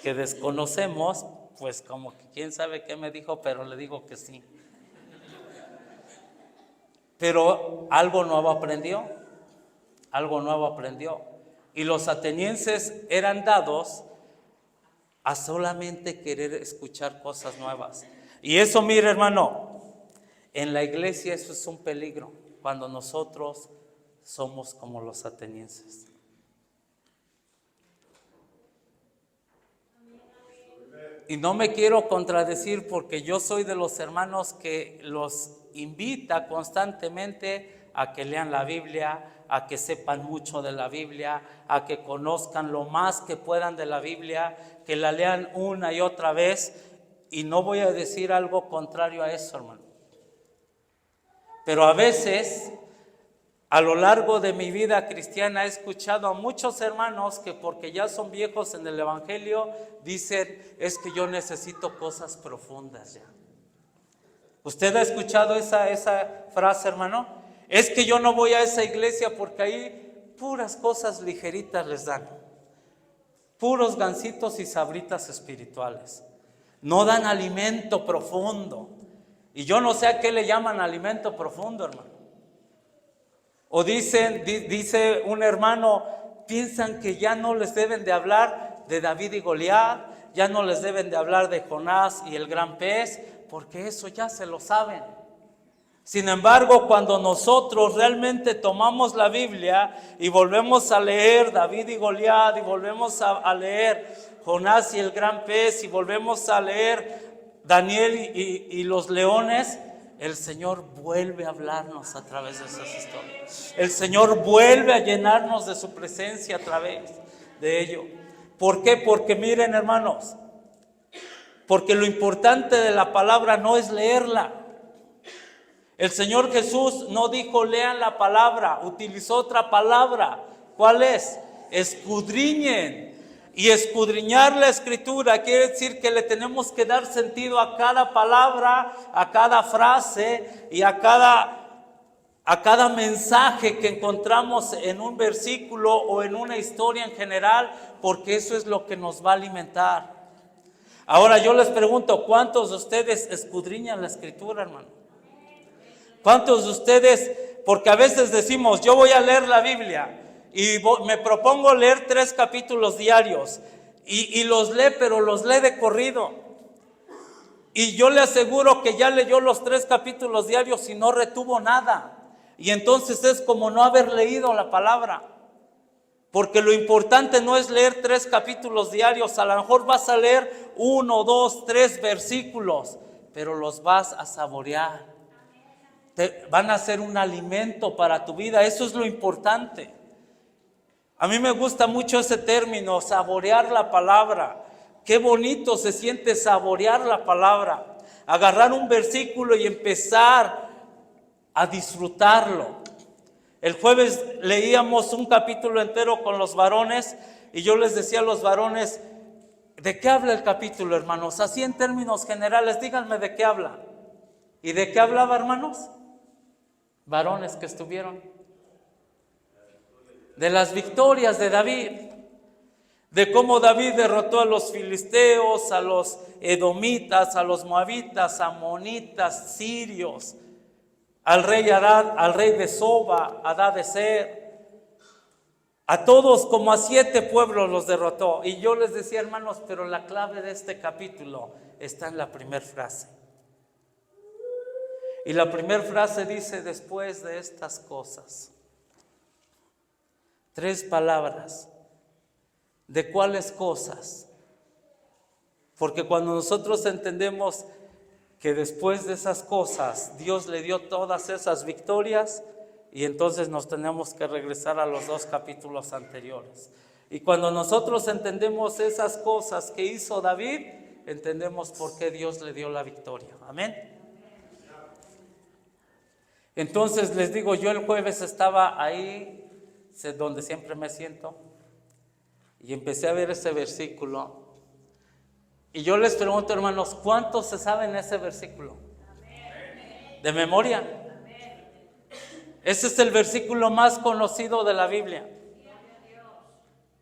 que desconocemos, pues como que quién sabe qué me dijo, pero le digo que sí. Pero algo nuevo aprendió. Y los atenienses eran dados a solamente querer escuchar cosas nuevas. Y eso, mire, hermano, en la iglesia eso es un peligro, cuando nosotros somos como los atenienses. Y no me quiero contradecir, porque yo soy de los hermanos que los invita constantemente a que lean la Biblia, a que sepan mucho de la Biblia, a que conozcan lo más que puedan de la Biblia, que la lean una y otra vez. Y no voy a decir algo contrario a eso, hermano. Pero a veces, a lo largo de mi vida cristiana, he escuchado a muchos hermanos que porque ya son viejos en el evangelio, dicen, es que yo necesito cosas profundas ya. ¿Usted ha escuchado esa frase, hermano? Es que yo no voy a esa iglesia porque ahí puras cosas ligeritas les dan. Puros gancitos y sabritas espirituales. No dan alimento profundo. Y yo no sé a qué le llaman alimento profundo, hermano. O dice un hermano, piensan que ya no les deben de hablar de David y Goliat, ya no les deben de hablar de Jonás y el gran pez, porque eso ya se lo saben. Sin embargo, cuando nosotros realmente tomamos la Biblia y volvemos a leer David y Goliat, y volvemos a leer Jonás y el gran pez, y volvemos a leer Daniel y los leones, el Señor vuelve a hablarnos a través de esas historias. El Señor vuelve a llenarnos de su presencia a través de ello. ¿Por qué? Porque miren, hermanos, porque lo importante de la palabra no es leerla. El Señor Jesús no dijo lean la palabra, utilizó otra palabra. ¿Cuál es? Escudriñen. Y escudriñar la escritura quiere decir que le tenemos que dar sentido a cada palabra, a cada frase y a cada mensaje que encontramos en un versículo o en una historia en general, porque eso es lo que nos va a alimentar. Ahora yo les pregunto, ¿cuántos de ustedes escudriñan la escritura, hermano? ¿Cuántos de ustedes? Porque a veces decimos, yo voy a leer la Biblia y me propongo leer 3 capítulos diarios. y los lee, pero los lee de corrido. Y yo le aseguro que ya leyó los 3 capítulos diarios y no retuvo nada. Y entonces es como no haber leído la palabra. Porque lo importante no es leer 3 capítulos diarios. A lo mejor vas a leer 1, 2, 3 versículos, pero los vas a saborear. Van a ser un alimento para tu vida. Eso es lo importante. A mí me gusta mucho ese término, saborear la palabra. Qué bonito se siente saborear la palabra. Agarrar un versículo y empezar a disfrutarlo. El jueves leíamos un capítulo entero con los varones y yo les decía a los varones, ¿de qué habla el capítulo, hermanos? Así en términos generales, díganme de qué habla. ¿Y de qué hablaba, hermanos? Varones que estuvieron. De las victorias de David. De cómo David derrotó a los filisteos, a los edomitas, a los moabitas, amonitas, sirios, al rey Arad, al rey de Soba, Hadadezer, a todos como a 7 pueblos los derrotó. Y yo les decía, hermanos, pero la clave de este capítulo está en la primera frase. Y la primera frase dice, después de estas cosas. 3 palabras. ¿De cuáles cosas? Porque cuando nosotros entendemos que después de esas cosas Dios le dio todas esas victorias, y entonces nos tenemos que regresar a los 2 capítulos anteriores. Y cuando nosotros entendemos esas cosas que hizo David, entendemos por qué Dios le dio la victoria. Amén. Entonces les digo, yo el jueves estaba ahí donde siempre me siento y empecé a ver ese versículo. Y yo les pregunto, hermanos, ¿cuántos se saben ese versículo? ¿De memoria? Ese es el versículo más conocido de la Biblia.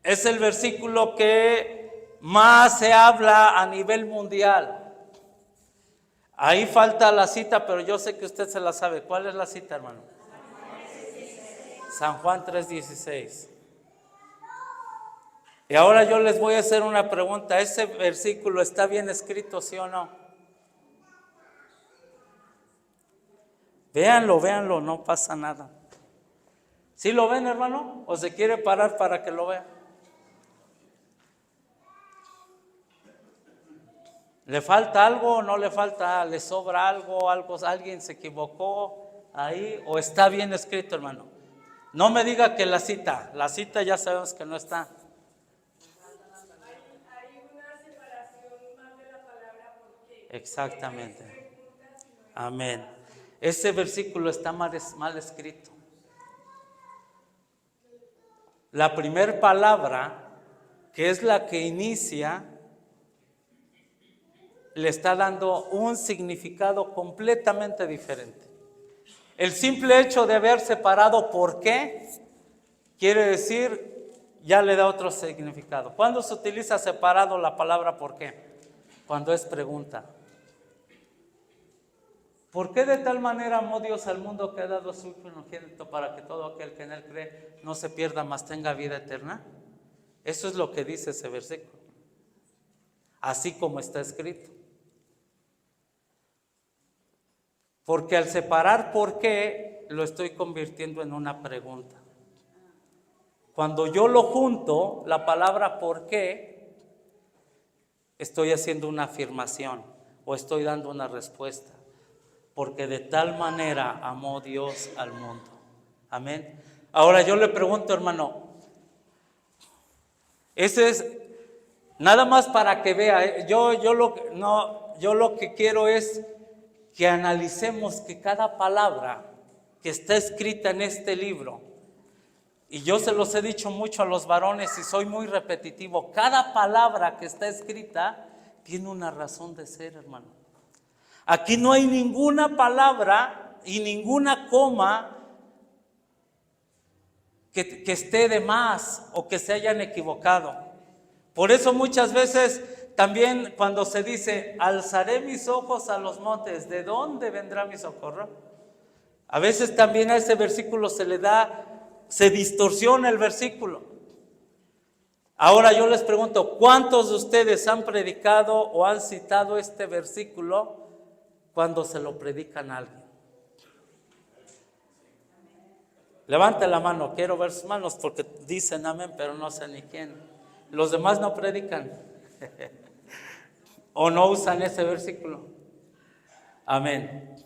Es el versículo que más se habla a nivel mundial. Ahí falta la cita, pero yo sé que usted se la sabe. ¿Cuál es la cita, hermano? San Juan 3:16. Y ahora yo les voy a hacer una pregunta. ¿Ese versículo está bien escrito, sí o no? Véanlo, no pasa nada. ¿Sí lo ven, hermano? ¿O se quiere parar para que lo vean? ¿Le falta algo o no le falta? ¿Le sobra algo? ¿Alguien se equivocó ahí? ¿O está bien escrito, hermano? No me diga que la cita ya sabemos que no está. Exactamente. Amén. Ese versículo está mal escrito. La primera palabra, que es la que inicia, le está dando un significado completamente diferente. El simple hecho de haber separado ¿por qué? Quiere decir, ya le da otro significado. ¿Cuándo se utiliza separado la palabra ¿por qué? Cuando es pregunta. ¿Por qué de tal manera amó Dios al mundo que ha dado a su Hijo unigénito para que todo aquel que en él cree no se pierda, mas tenga vida eterna? Eso es lo que dice ese versículo. Así como está escrito. Porque al separar ¿por qué? Lo estoy convirtiendo en una pregunta. Cuando yo lo junto, la palabra ¿por qué? Estoy haciendo una afirmación o estoy dando una respuesta. Porque de tal manera amó Dios al mundo. Amén. Ahora yo le pregunto, hermano, ese es nada más para que vea. Yo lo que quiero es que analicemos que cada palabra que está escrita en este libro, y yo se los he dicho mucho a los varones y soy muy repetitivo, cada palabra que está escrita tiene una razón de ser, hermano. Aquí no hay ninguna palabra y ninguna coma que esté de más o que se hayan equivocado. Por eso muchas veces también cuando se dice, alzaré mis ojos a los montes, ¿de dónde vendrá mi socorro? A veces también a ese versículo se distorsiona el versículo. Ahora yo les pregunto, ¿cuántos de ustedes han predicado o han citado este versículo cuando se lo predican a alguien? Levante la mano, quiero ver sus manos porque dicen amén, pero no sé ni quién. Los demás no predican o no usan ese versículo. Amén.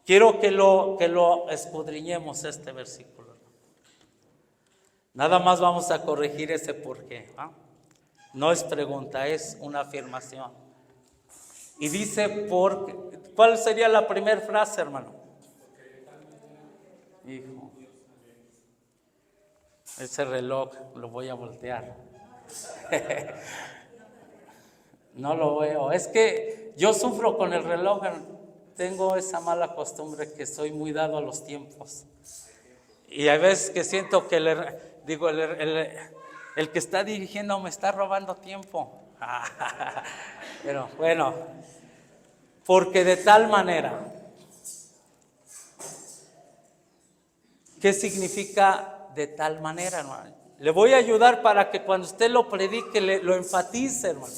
Quiero que lo escudriñemos este versículo. Nada más vamos a corregir ese porqué. No es pregunta, es una afirmación. Y dice, ¿cuál sería la primera frase, hermano? Hijo, ese reloj lo voy a voltear. No lo veo. Es que yo sufro con el reloj. Tengo esa mala costumbre que soy muy dado a los tiempos. Y hay veces que siento que el que está dirigiendo me está robando tiempo. Pero bueno, porque de tal manera. ¿Qué significa de tal manera, hermano? Le voy a ayudar para que cuando usted lo predique lo enfatice, hermano.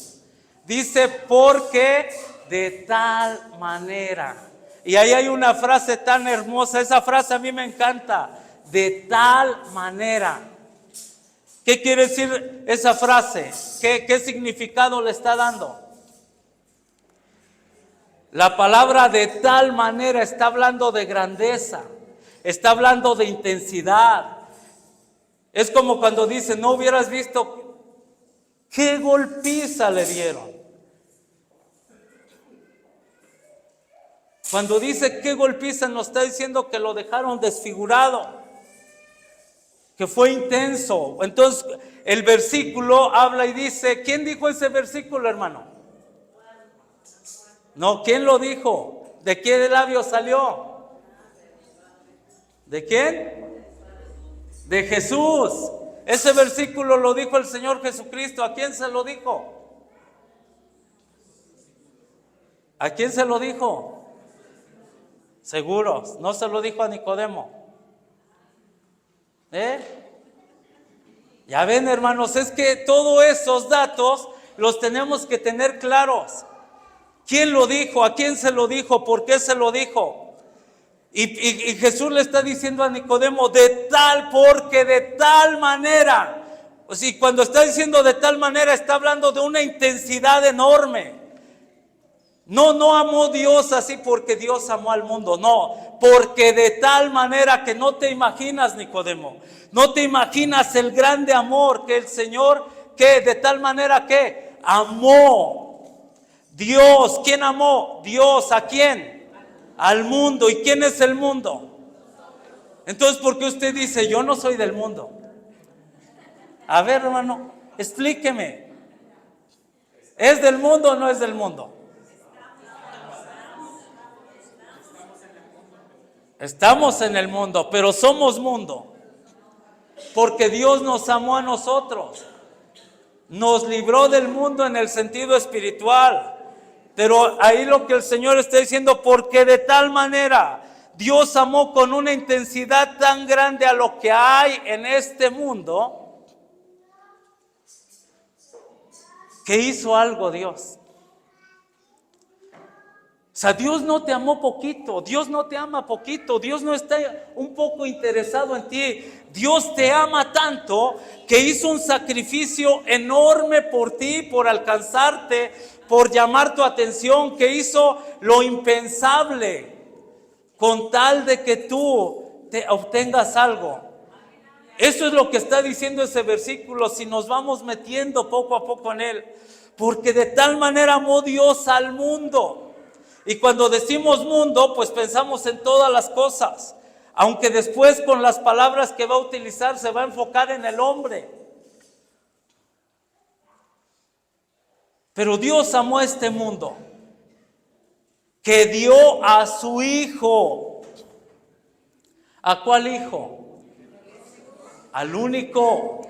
Dice, porque de tal manera. Y ahí hay una frase tan hermosa. Esa frase a mí me encanta. De tal manera. ¿Qué quiere decir esa frase? ¿Qué significado le está dando? La palabra de tal manera está hablando de grandeza. Está hablando de intensidad. Es como cuando dice, no hubieras visto qué golpiza le dieron. Cuando dice qué golpiza, nos está diciendo que lo dejaron desfigurado, que fue intenso. Entonces el versículo habla y dice, ¿quién dijo ese versículo, hermano? No, ¿quién lo dijo? ¿De qué labio salió? ¿De quién? De Jesús. Ese versículo lo dijo el Señor Jesucristo. ¿A quién se lo dijo? ¿A quién se lo dijo? Seguros, no se lo dijo a Nicodemo. Ya ven, hermanos, es que todos esos datos los tenemos que tener claros. ¿Quién lo dijo? ¿A quién se lo dijo? ¿Por qué se lo dijo? Y Jesús le está diciendo a Nicodemo, porque de tal manera. O sea, cuando está diciendo de tal manera, está hablando de una intensidad enorme. No amó Dios así porque Dios amó al mundo, no, porque de tal manera que no te imaginas, Nicodemo, no te imaginas el grande amor que el Señor, que de tal manera que amó Dios. ¿Quién amó? Dios. ¿A quién? Al mundo. ¿Y quién es el mundo? Entonces, ¿por qué usted dice, yo no soy del mundo? A ver, hermano, explíqueme. ¿Es del mundo o no es del mundo? Estamos en el mundo, pero somos mundo. Porque Dios nos amó a nosotros. Nos libró del mundo en el sentido espiritual. Pero ahí lo que el Señor está diciendo, porque de tal manera Dios amó con una intensidad tan grande a lo que hay en este mundo, que hizo algo Dios. O sea, Dios no te amó poquito, Dios no te ama poquito, Dios no está un poco interesado en ti. Dios te ama tanto que hizo un sacrificio enorme por ti, por alcanzarte, por llamar tu atención, que hizo lo impensable con tal de que tú te obtengas algo. Eso es lo que está diciendo ese versículo, si nos vamos metiendo poco a poco en él. Porque de tal manera amó Dios al mundo. Y cuando decimos mundo, pues pensamos en todas las cosas. Aunque después con las palabras que va a utilizar se va a enfocar en el hombre. Pero Dios amó a este mundo, que dio a su Hijo. ¿A cuál Hijo? Al único.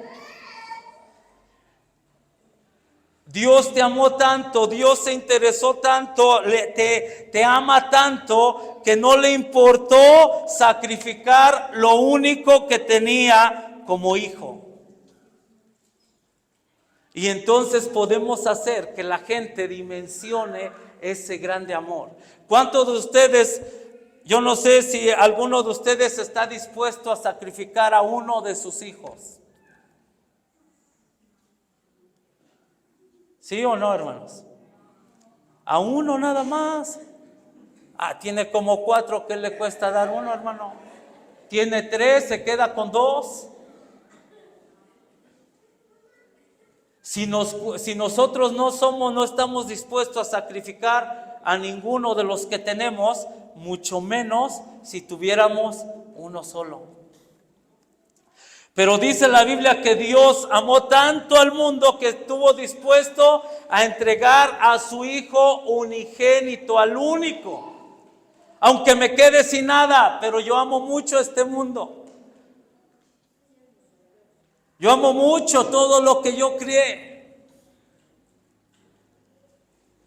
Dios te amó tanto, Dios se interesó tanto, te ama tanto, que no le importó sacrificar lo único que tenía como hijo. Y entonces podemos hacer que la gente dimensione ese grande amor. ¿Cuántos de ustedes, yo no sé si alguno de ustedes está dispuesto a sacrificar a uno de sus hijos? ¿Sí o no, hermanos? A uno nada más. Tiene como 4, ¿qué le cuesta dar uno, hermano? Tiene 3, se queda con 2. Si nosotros no estamos dispuestos a sacrificar a ninguno de los que tenemos, mucho menos si tuviéramos uno solo. Pero dice la Biblia que Dios amó tanto al mundo que estuvo dispuesto a entregar a su Hijo unigénito, al único. Aunque me quede sin nada, pero yo amo mucho este mundo. Yo amo mucho todo lo que yo crié.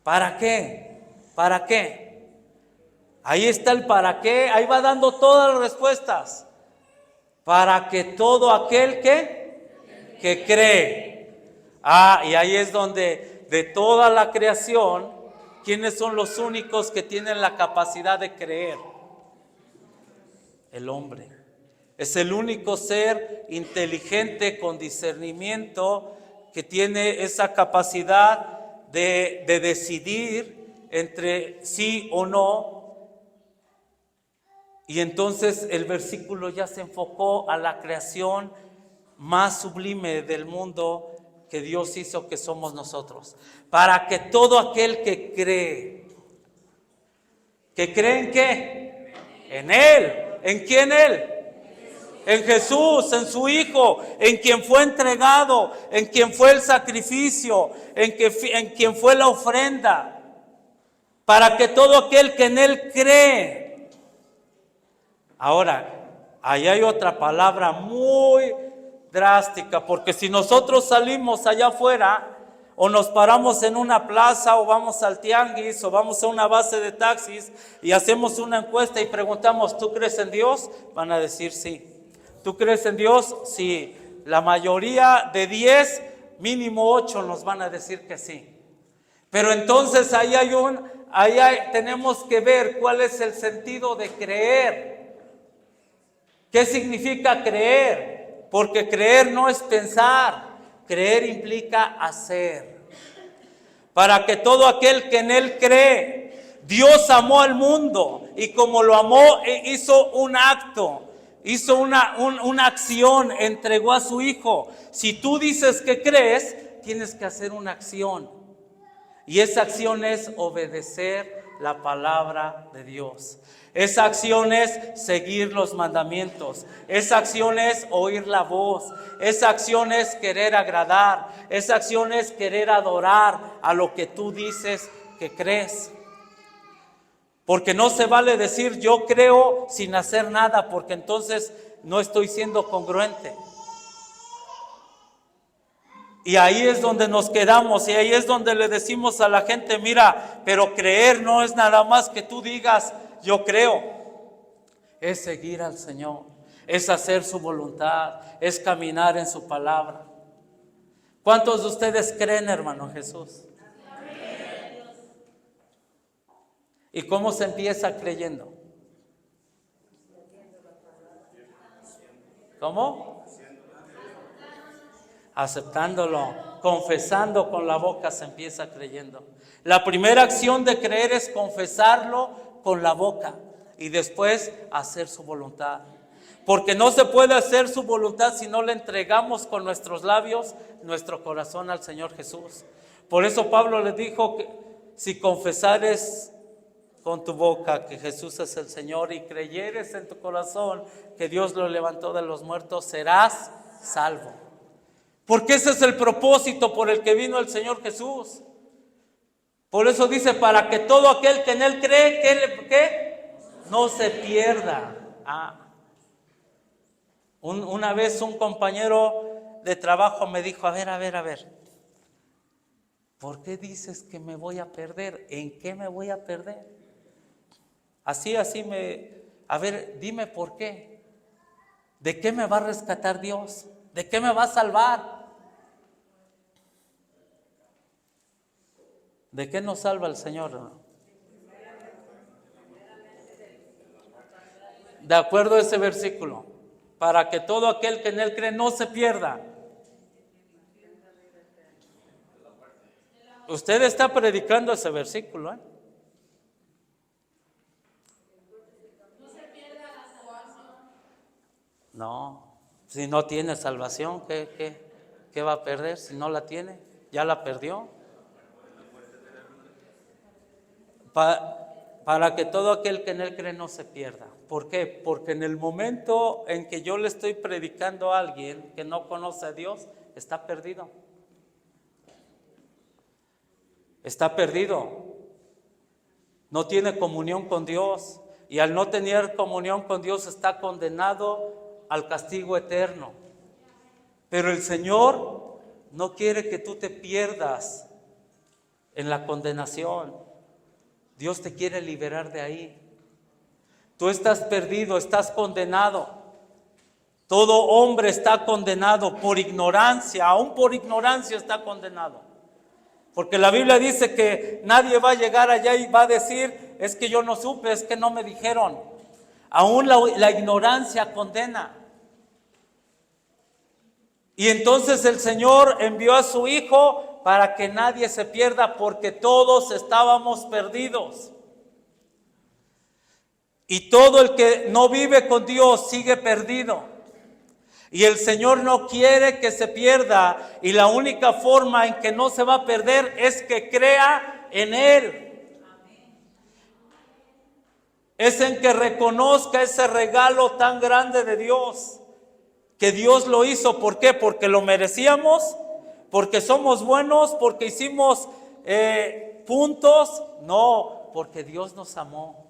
¿Para qué? ¿Para qué? Ahí está el para qué. Ahí va dando todas las respuestas. Para que todo aquel que cree. Y ahí es donde de toda la creación, ¿quiénes son los únicos que tienen la capacidad de creer? El hombre. Es el único ser inteligente con discernimiento que tiene esa capacidad de decidir entre sí o no. Y entonces el versículo ya se enfocó a la creación más sublime del mundo que Dios hizo, que somos nosotros. Para que todo aquel que cree ¿en qué? En Él. ¿En quién Él? En Jesús, en su Hijo, en quien fue entregado, en quien fue el sacrificio, en quien fue la ofrenda. Para que todo aquel que en Él cree. Ahora, ahí hay otra palabra muy drástica, porque si nosotros salimos allá afuera, o nos paramos en una plaza, o vamos al tianguis, o vamos a una base de taxis, y hacemos una encuesta y preguntamos, ¿tú crees en Dios? Van a decir sí. ¿Tú crees en Dios? Sí. La mayoría de 10, mínimo 8 nos van a decir que sí. Pero entonces tenemos que ver cuál es el sentido de creer. ¿Qué significa creer? Porque creer no es pensar, creer implica hacer. Para que todo aquel que en Él cree, Dios amó al mundo y como lo amó, hizo un acto. Hizo una acción, entregó a su Hijo. Si tú dices que crees, tienes que hacer una acción. Y esa acción es obedecer la palabra de Dios. Esa acción es seguir los mandamientos. Esa acción es oír la voz. Esa acción es querer agradar. Esa acción es querer adorar a lo que tú dices que crees. Porque no se vale decir yo creo sin hacer nada, porque entonces no estoy siendo congruente. Y ahí es donde nos quedamos y ahí es donde le decimos a la gente, mira, pero creer no es nada más que tú digas yo creo. Es seguir al Señor, es hacer su voluntad, es caminar en su palabra. ¿Cuántos de ustedes creen, hermano Jesús? ¿Y cómo se empieza creyendo? ¿Cómo? Aceptándolo, confesando con la boca se empieza creyendo. La primera acción de creer es confesarlo con la boca y después hacer su voluntad. Porque no se puede hacer su voluntad si no le entregamos con nuestros labios nuestro corazón al Señor Jesús. Por eso Pablo le dijo que si confesares con tu boca que Jesús es el Señor y creyeres en tu corazón que Dios lo levantó de los muertos, serás salvo. Porque ese es el propósito por el que vino el Señor Jesús. Por eso dice, para que todo aquel que en Él cree, ¿qué? No se pierda. Una vez un compañero de trabajo me dijo, a ver, ¿por qué dices que me voy a perder? ¿En qué me voy a perder? A ver, dime por qué. ¿De qué me va a rescatar Dios? ¿De qué me va a salvar? ¿De qué nos salva el Señor, hermano? De acuerdo a ese versículo, para que todo aquel que en Él cree no se pierda. Usted está predicando ese versículo, ¿eh? No, si no tiene salvación, ¿qué va a perder? Si no la tiene, ya la perdió. Para que todo aquel que en Él cree no se pierda. ¿Por qué? Porque en el momento en que yo le estoy predicando a alguien que no conoce a Dios, está perdido. Está perdido. No tiene comunión con Dios. Y al no tener comunión con Dios está condenado al castigo eterno. Pero el Señor no quiere que tú te pierdas en la condenación. Dios te quiere liberar de ahí. Tú estás perdido, estás condenado. Todo hombre está condenado por ignorancia, aún por ignorancia está condenado. Porque la Biblia dice que nadie va a llegar allá y va a decir, es que yo no supe, es que no me dijeron. Aún la ignorancia condena. Y entonces el Señor envió a su Hijo para que nadie se pierda, porque todos estábamos perdidos. Y todo el que no vive con Dios sigue perdido. Y el Señor no quiere que se pierda. Y la única forma en que no se va a perder es que crea en Él. Es en que reconozca ese regalo tan grande de Dios. Que Dios lo hizo. ¿Por qué? Porque lo merecíamos. Porque somos buenos. Porque hicimos puntos. No, porque Dios nos amó.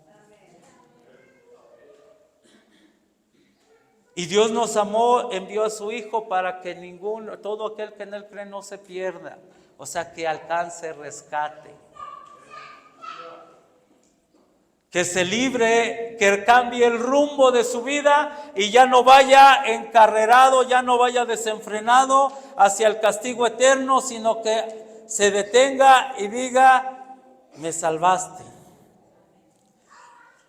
Y Dios nos amó, envió a su Hijo para que todo aquel que en Él cree no se pierda. O sea, que alcance rescate. Que se libre, que cambie el rumbo de su vida y ya no vaya encarrerado, ya no vaya desenfrenado hacia el castigo eterno, sino que se detenga y diga, me salvaste.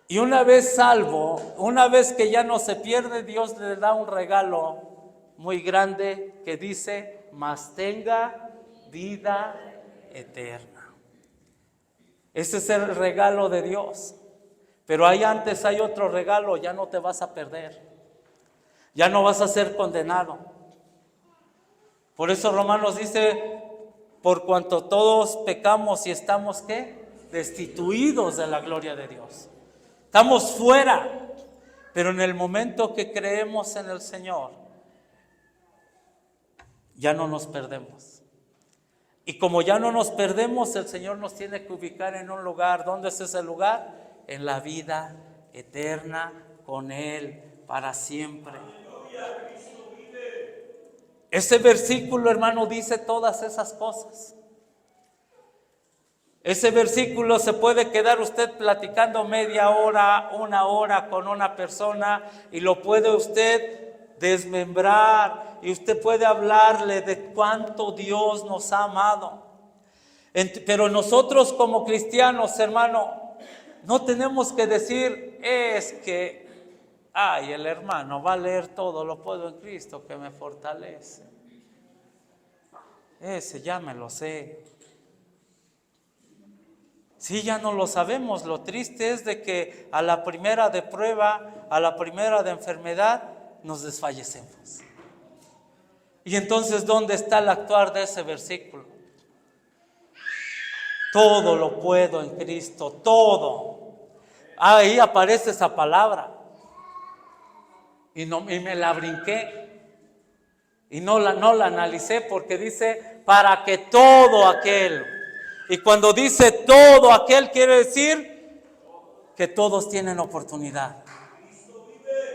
Y una vez salvo, una vez que ya no se pierde, Dios le da un regalo muy grande que dice, mas tenga vida eterna. Ese es el regalo de Dios. Pero antes hay otro regalo, ya no te vas a perder. Ya no vas a ser condenado. Por eso Romanos dice, por cuanto todos pecamos y estamos, ¿qué? Destituidos de la gloria de Dios. Estamos fuera, pero en el momento que creemos en el Señor, ya no nos perdemos. Y como ya no nos perdemos, el Señor nos tiene que ubicar en un lugar. ¿Dónde es ese lugar? En la vida eterna con Él para siempre. Ese versículo, hermano, dice todas esas cosas. Ese versículo se puede quedar usted platicando media hora, una hora con una persona y lo puede usted desmembrar y usted puede hablarle de cuánto Dios nos ha amado. Pero nosotros como cristianos, hermano, no tenemos que decir, es que, el hermano va a leer todo, lo puedo en Cristo que me fortalece. Ese ya me lo sé. Sí, ya no lo sabemos. Lo triste es de que a la primera de prueba, a la primera de enfermedad, nos desfallecemos. Y entonces, ¿dónde está el actuar de ese versículo? Todo lo puedo en Cristo, todo. Ahí aparece esa palabra. Y me la brinqué. Y no la analicé porque dice, para que todo aquel. Y cuando dice todo aquel, quiere decir que todos tienen oportunidad.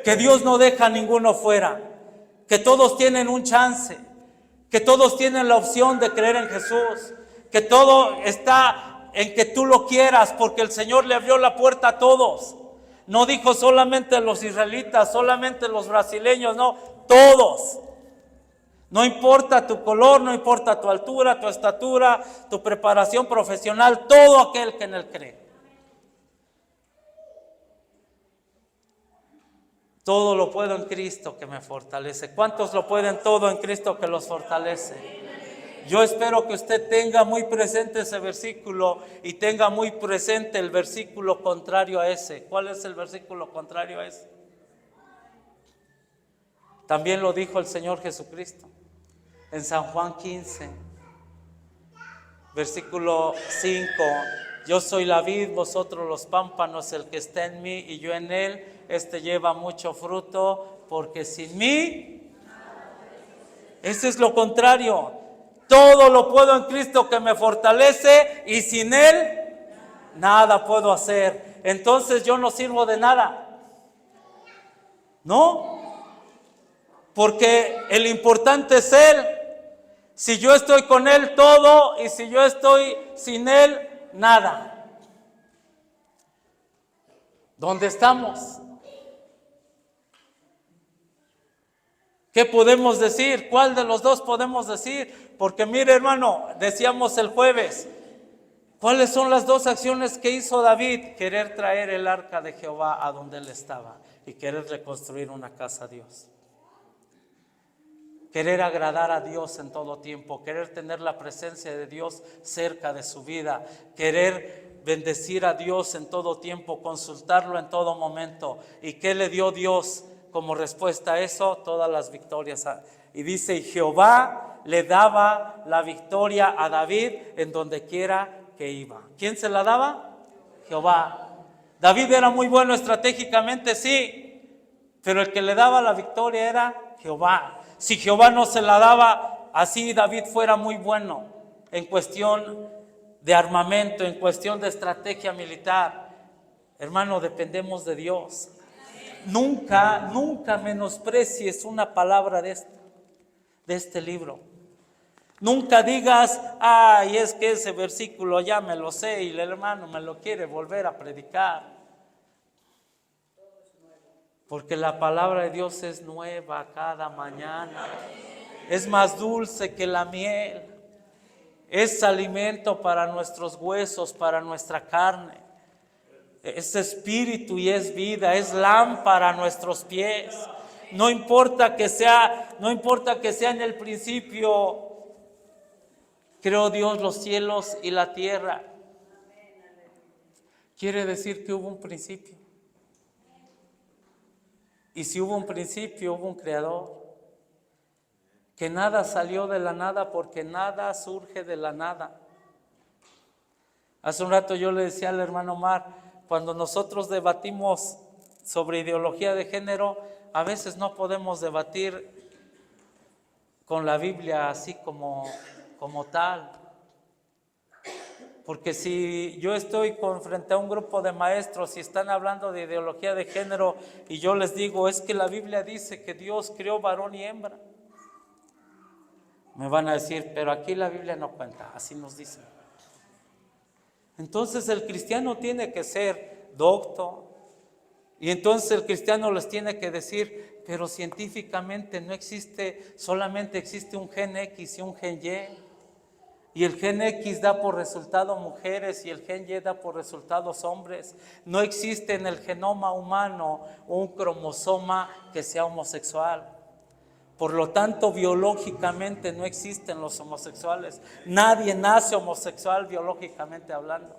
Que Dios no deja a ninguno fuera. Que todos tienen un chance. Que todos tienen la opción de creer en Jesús. Que todo está en que tú lo quieras, porque el Señor le abrió la puerta a todos. No dijo solamente los israelitas, solamente los brasileños, no, todos. No importa tu color, no importa tu altura, tu estatura, tu preparación profesional, todo aquel que en Él cree. Todo lo puedo en Cristo que me fortalece. ¿Cuántos lo pueden todo en Cristo que los fortalece? Yo espero que usted tenga muy presente ese versículo y tenga muy presente el versículo contrario a ese. ¿Cuál es el versículo contrario a ese? También lo dijo el Señor Jesucristo en San Juan 15, versículo 5. Yo soy la vid, vosotros los pámpanos, el que está en mí y yo en él, este lleva mucho fruto, porque sin mí, ese es lo contrario. Todo lo puedo en Cristo que me fortalece y sin Él nada puedo hacer. Entonces yo no sirvo de nada. ¿No? Porque el importante es Él. Si yo estoy con Él, todo, y si yo estoy sin Él, nada. ¿Dónde estamos? ¿Qué podemos decir? ¿Cuál de los dos podemos decir? Porque mire, hermano, decíamos el jueves, ¿cuáles son las dos acciones que hizo David? Querer traer el arca de Jehová a donde él estaba y querer reconstruir una casa a Dios. Querer agradar a Dios en todo tiempo, querer tener la presencia de Dios cerca de su vida, querer bendecir a Dios en todo tiempo, consultarlo en todo momento. ¿Y qué le dio Dios como respuesta a eso? Todas las victorias. Y dice, Jehová le daba la victoria a David en donde quiera que iba. ¿Quién se la daba? Jehová. David era muy bueno estratégicamente, sí, pero el que le daba la victoria era Jehová. Si Jehová no se la daba, así David fuera muy bueno en cuestión de armamento, en cuestión de estrategia militar. Hermano, dependemos de Dios. Nunca menosprecies una palabra de este libro. Nunca digas, ay, es que ese versículo ya me lo sé y el hermano me lo quiere volver a predicar. Porque la palabra de Dios es nueva cada mañana. Es más dulce que la miel. Es alimento para nuestros huesos, para nuestra carne. Es espíritu y es vida, es lámpara a nuestros pies. No importa que sea en el principio, creó Dios los cielos y la tierra. Quiere decir que hubo un principio. Y si hubo un principio, hubo un creador. Que nada salió de la nada, porque nada surge de la nada. Hace un rato yo le decía al hermano Omar, cuando nosotros debatimos sobre ideología de género, a veces no podemos debatir con la Biblia así como tal. Porque si yo estoy frente a un grupo de maestros y están hablando de ideología de género y yo les digo, es que la Biblia dice que Dios creó varón y hembra. Me van a decir, pero aquí la Biblia no cuenta, así nos dice. Entonces el cristiano tiene que ser docto. Y entonces el cristiano les tiene que decir, pero científicamente no existe, solamente existe un gen X y un gen Y. Y el gen X da por resultado mujeres y el gen Y da por resultados hombres. No existe en el genoma humano un cromosoma que sea homosexual. Por lo tanto, biológicamente no existen los homosexuales. Nadie nace homosexual biológicamente hablando.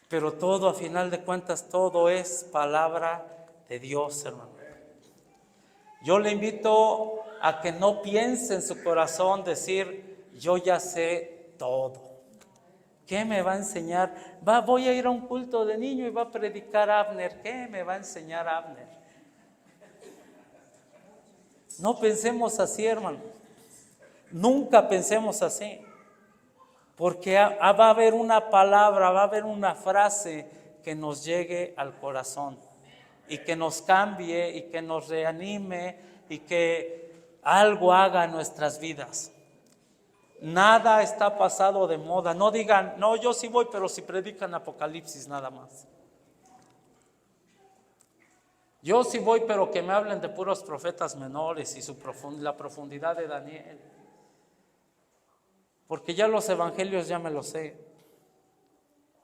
Pero todo, a final de cuentas, todo es palabra de Dios, hermano. Yo le invito a que no piense en su corazón decir, yo ya sé todo. ¿Qué me va a enseñar? Voy a ir a un culto de niño y va a predicar Abner. ¿Qué me va a enseñar Abner? No pensemos así, hermano. Nunca pensemos así. Porque va a haber una palabra, va a haber una frase que nos llegue al corazón y que nos cambie y que nos reanime y que algo haga en nuestras vidas. Nada está pasado de moda. No digan, no, yo sí voy, pero si predican Apocalipsis nada más. Yo sí voy, pero que me hablen de puros profetas menores y la profundidad de Daniel. Porque ya los evangelios ya me los sé.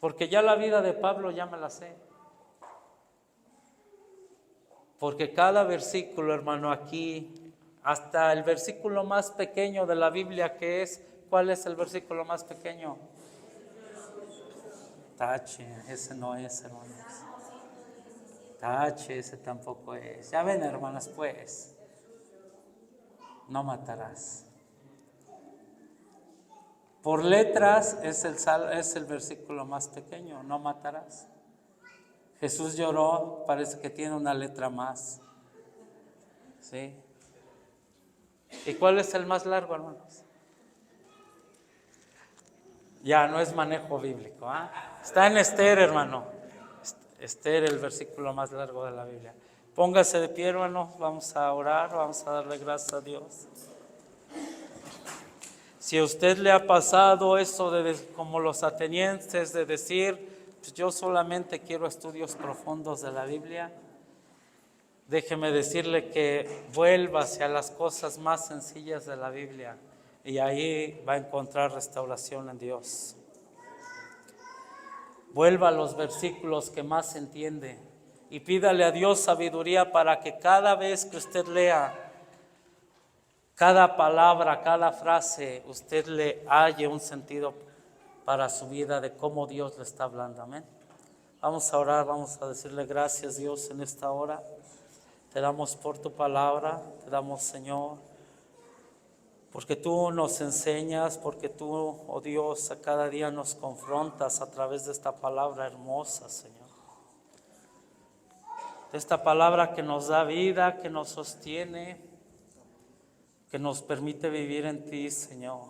Porque ya la vida de Pablo ya me la sé. Porque cada versículo, hermano, aquí, hasta el versículo más pequeño de la Biblia, que es, ¿cuál es el versículo más pequeño? Tache, ese no es, hermanos. Tache, ese tampoco es. Ya ven, hermanas, pues, no matarás. Por letras es el versículo más pequeño, no matarás. Jesús lloró, parece que tiene una letra más. ¿Sí? ¿Y cuál es el más largo, hermanos? Ya, no es manejo bíblico. Está en Esther, hermano. Esther, el versículo más largo de la Biblia. Póngase de pie, hermano. Vamos a orar, vamos a darle gracias a Dios. Si a usted le ha pasado eso como los atenienses, de decir, pues yo solamente quiero estudios profundos de la Biblia, déjeme decirle que vuelva hacia las cosas más sencillas de la Biblia y ahí va a encontrar restauración en Dios. Vuelva a los versículos que más entiende y pídale a Dios sabiduría para que cada vez que usted lea cada palabra, cada frase, usted le halle un sentido para su vida de cómo Dios le está hablando. Amén. Vamos a orar, vamos a decirle gracias, Dios, en esta hora. Te damos por tu palabra, te damos, Señor, porque tú nos enseñas, porque tú, oh Dios, a cada día nos confrontas a través de esta palabra hermosa, Señor. De esta palabra que nos da vida, que nos sostiene, que nos permite vivir en ti, Señor,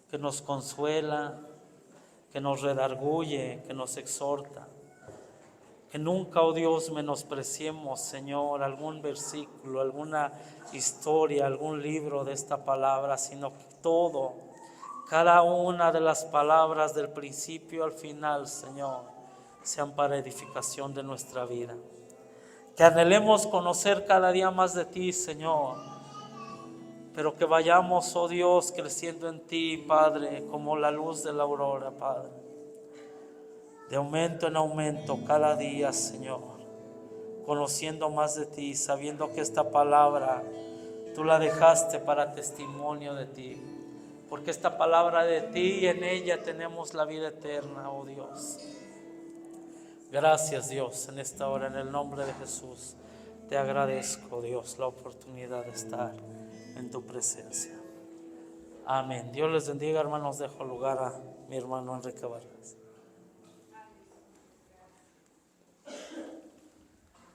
que nos consuela, que nos redarguye, que nos exhorta. Que nunca, oh Dios, menospreciemos, Señor, algún versículo, alguna historia, algún libro de esta palabra, sino que todo, cada una de las palabras del principio al final, Señor, sean para edificación de nuestra vida. Que anhelemos conocer cada día más de ti, Señor, pero que vayamos, oh Dios, creciendo en ti, Padre, como la luz de la aurora, Padre. De aumento en aumento cada día, Señor, conociendo más de ti, sabiendo que esta palabra tú la dejaste para testimonio de ti, porque esta palabra de ti y en ella tenemos la vida eterna, oh Dios. Gracias, Dios, en esta hora, en el nombre de Jesús, te agradezco, Dios, la oportunidad de estar en tu presencia. Amén. Dios les bendiga, hermanos. Dejo lugar a mi hermano Enrique Vargas.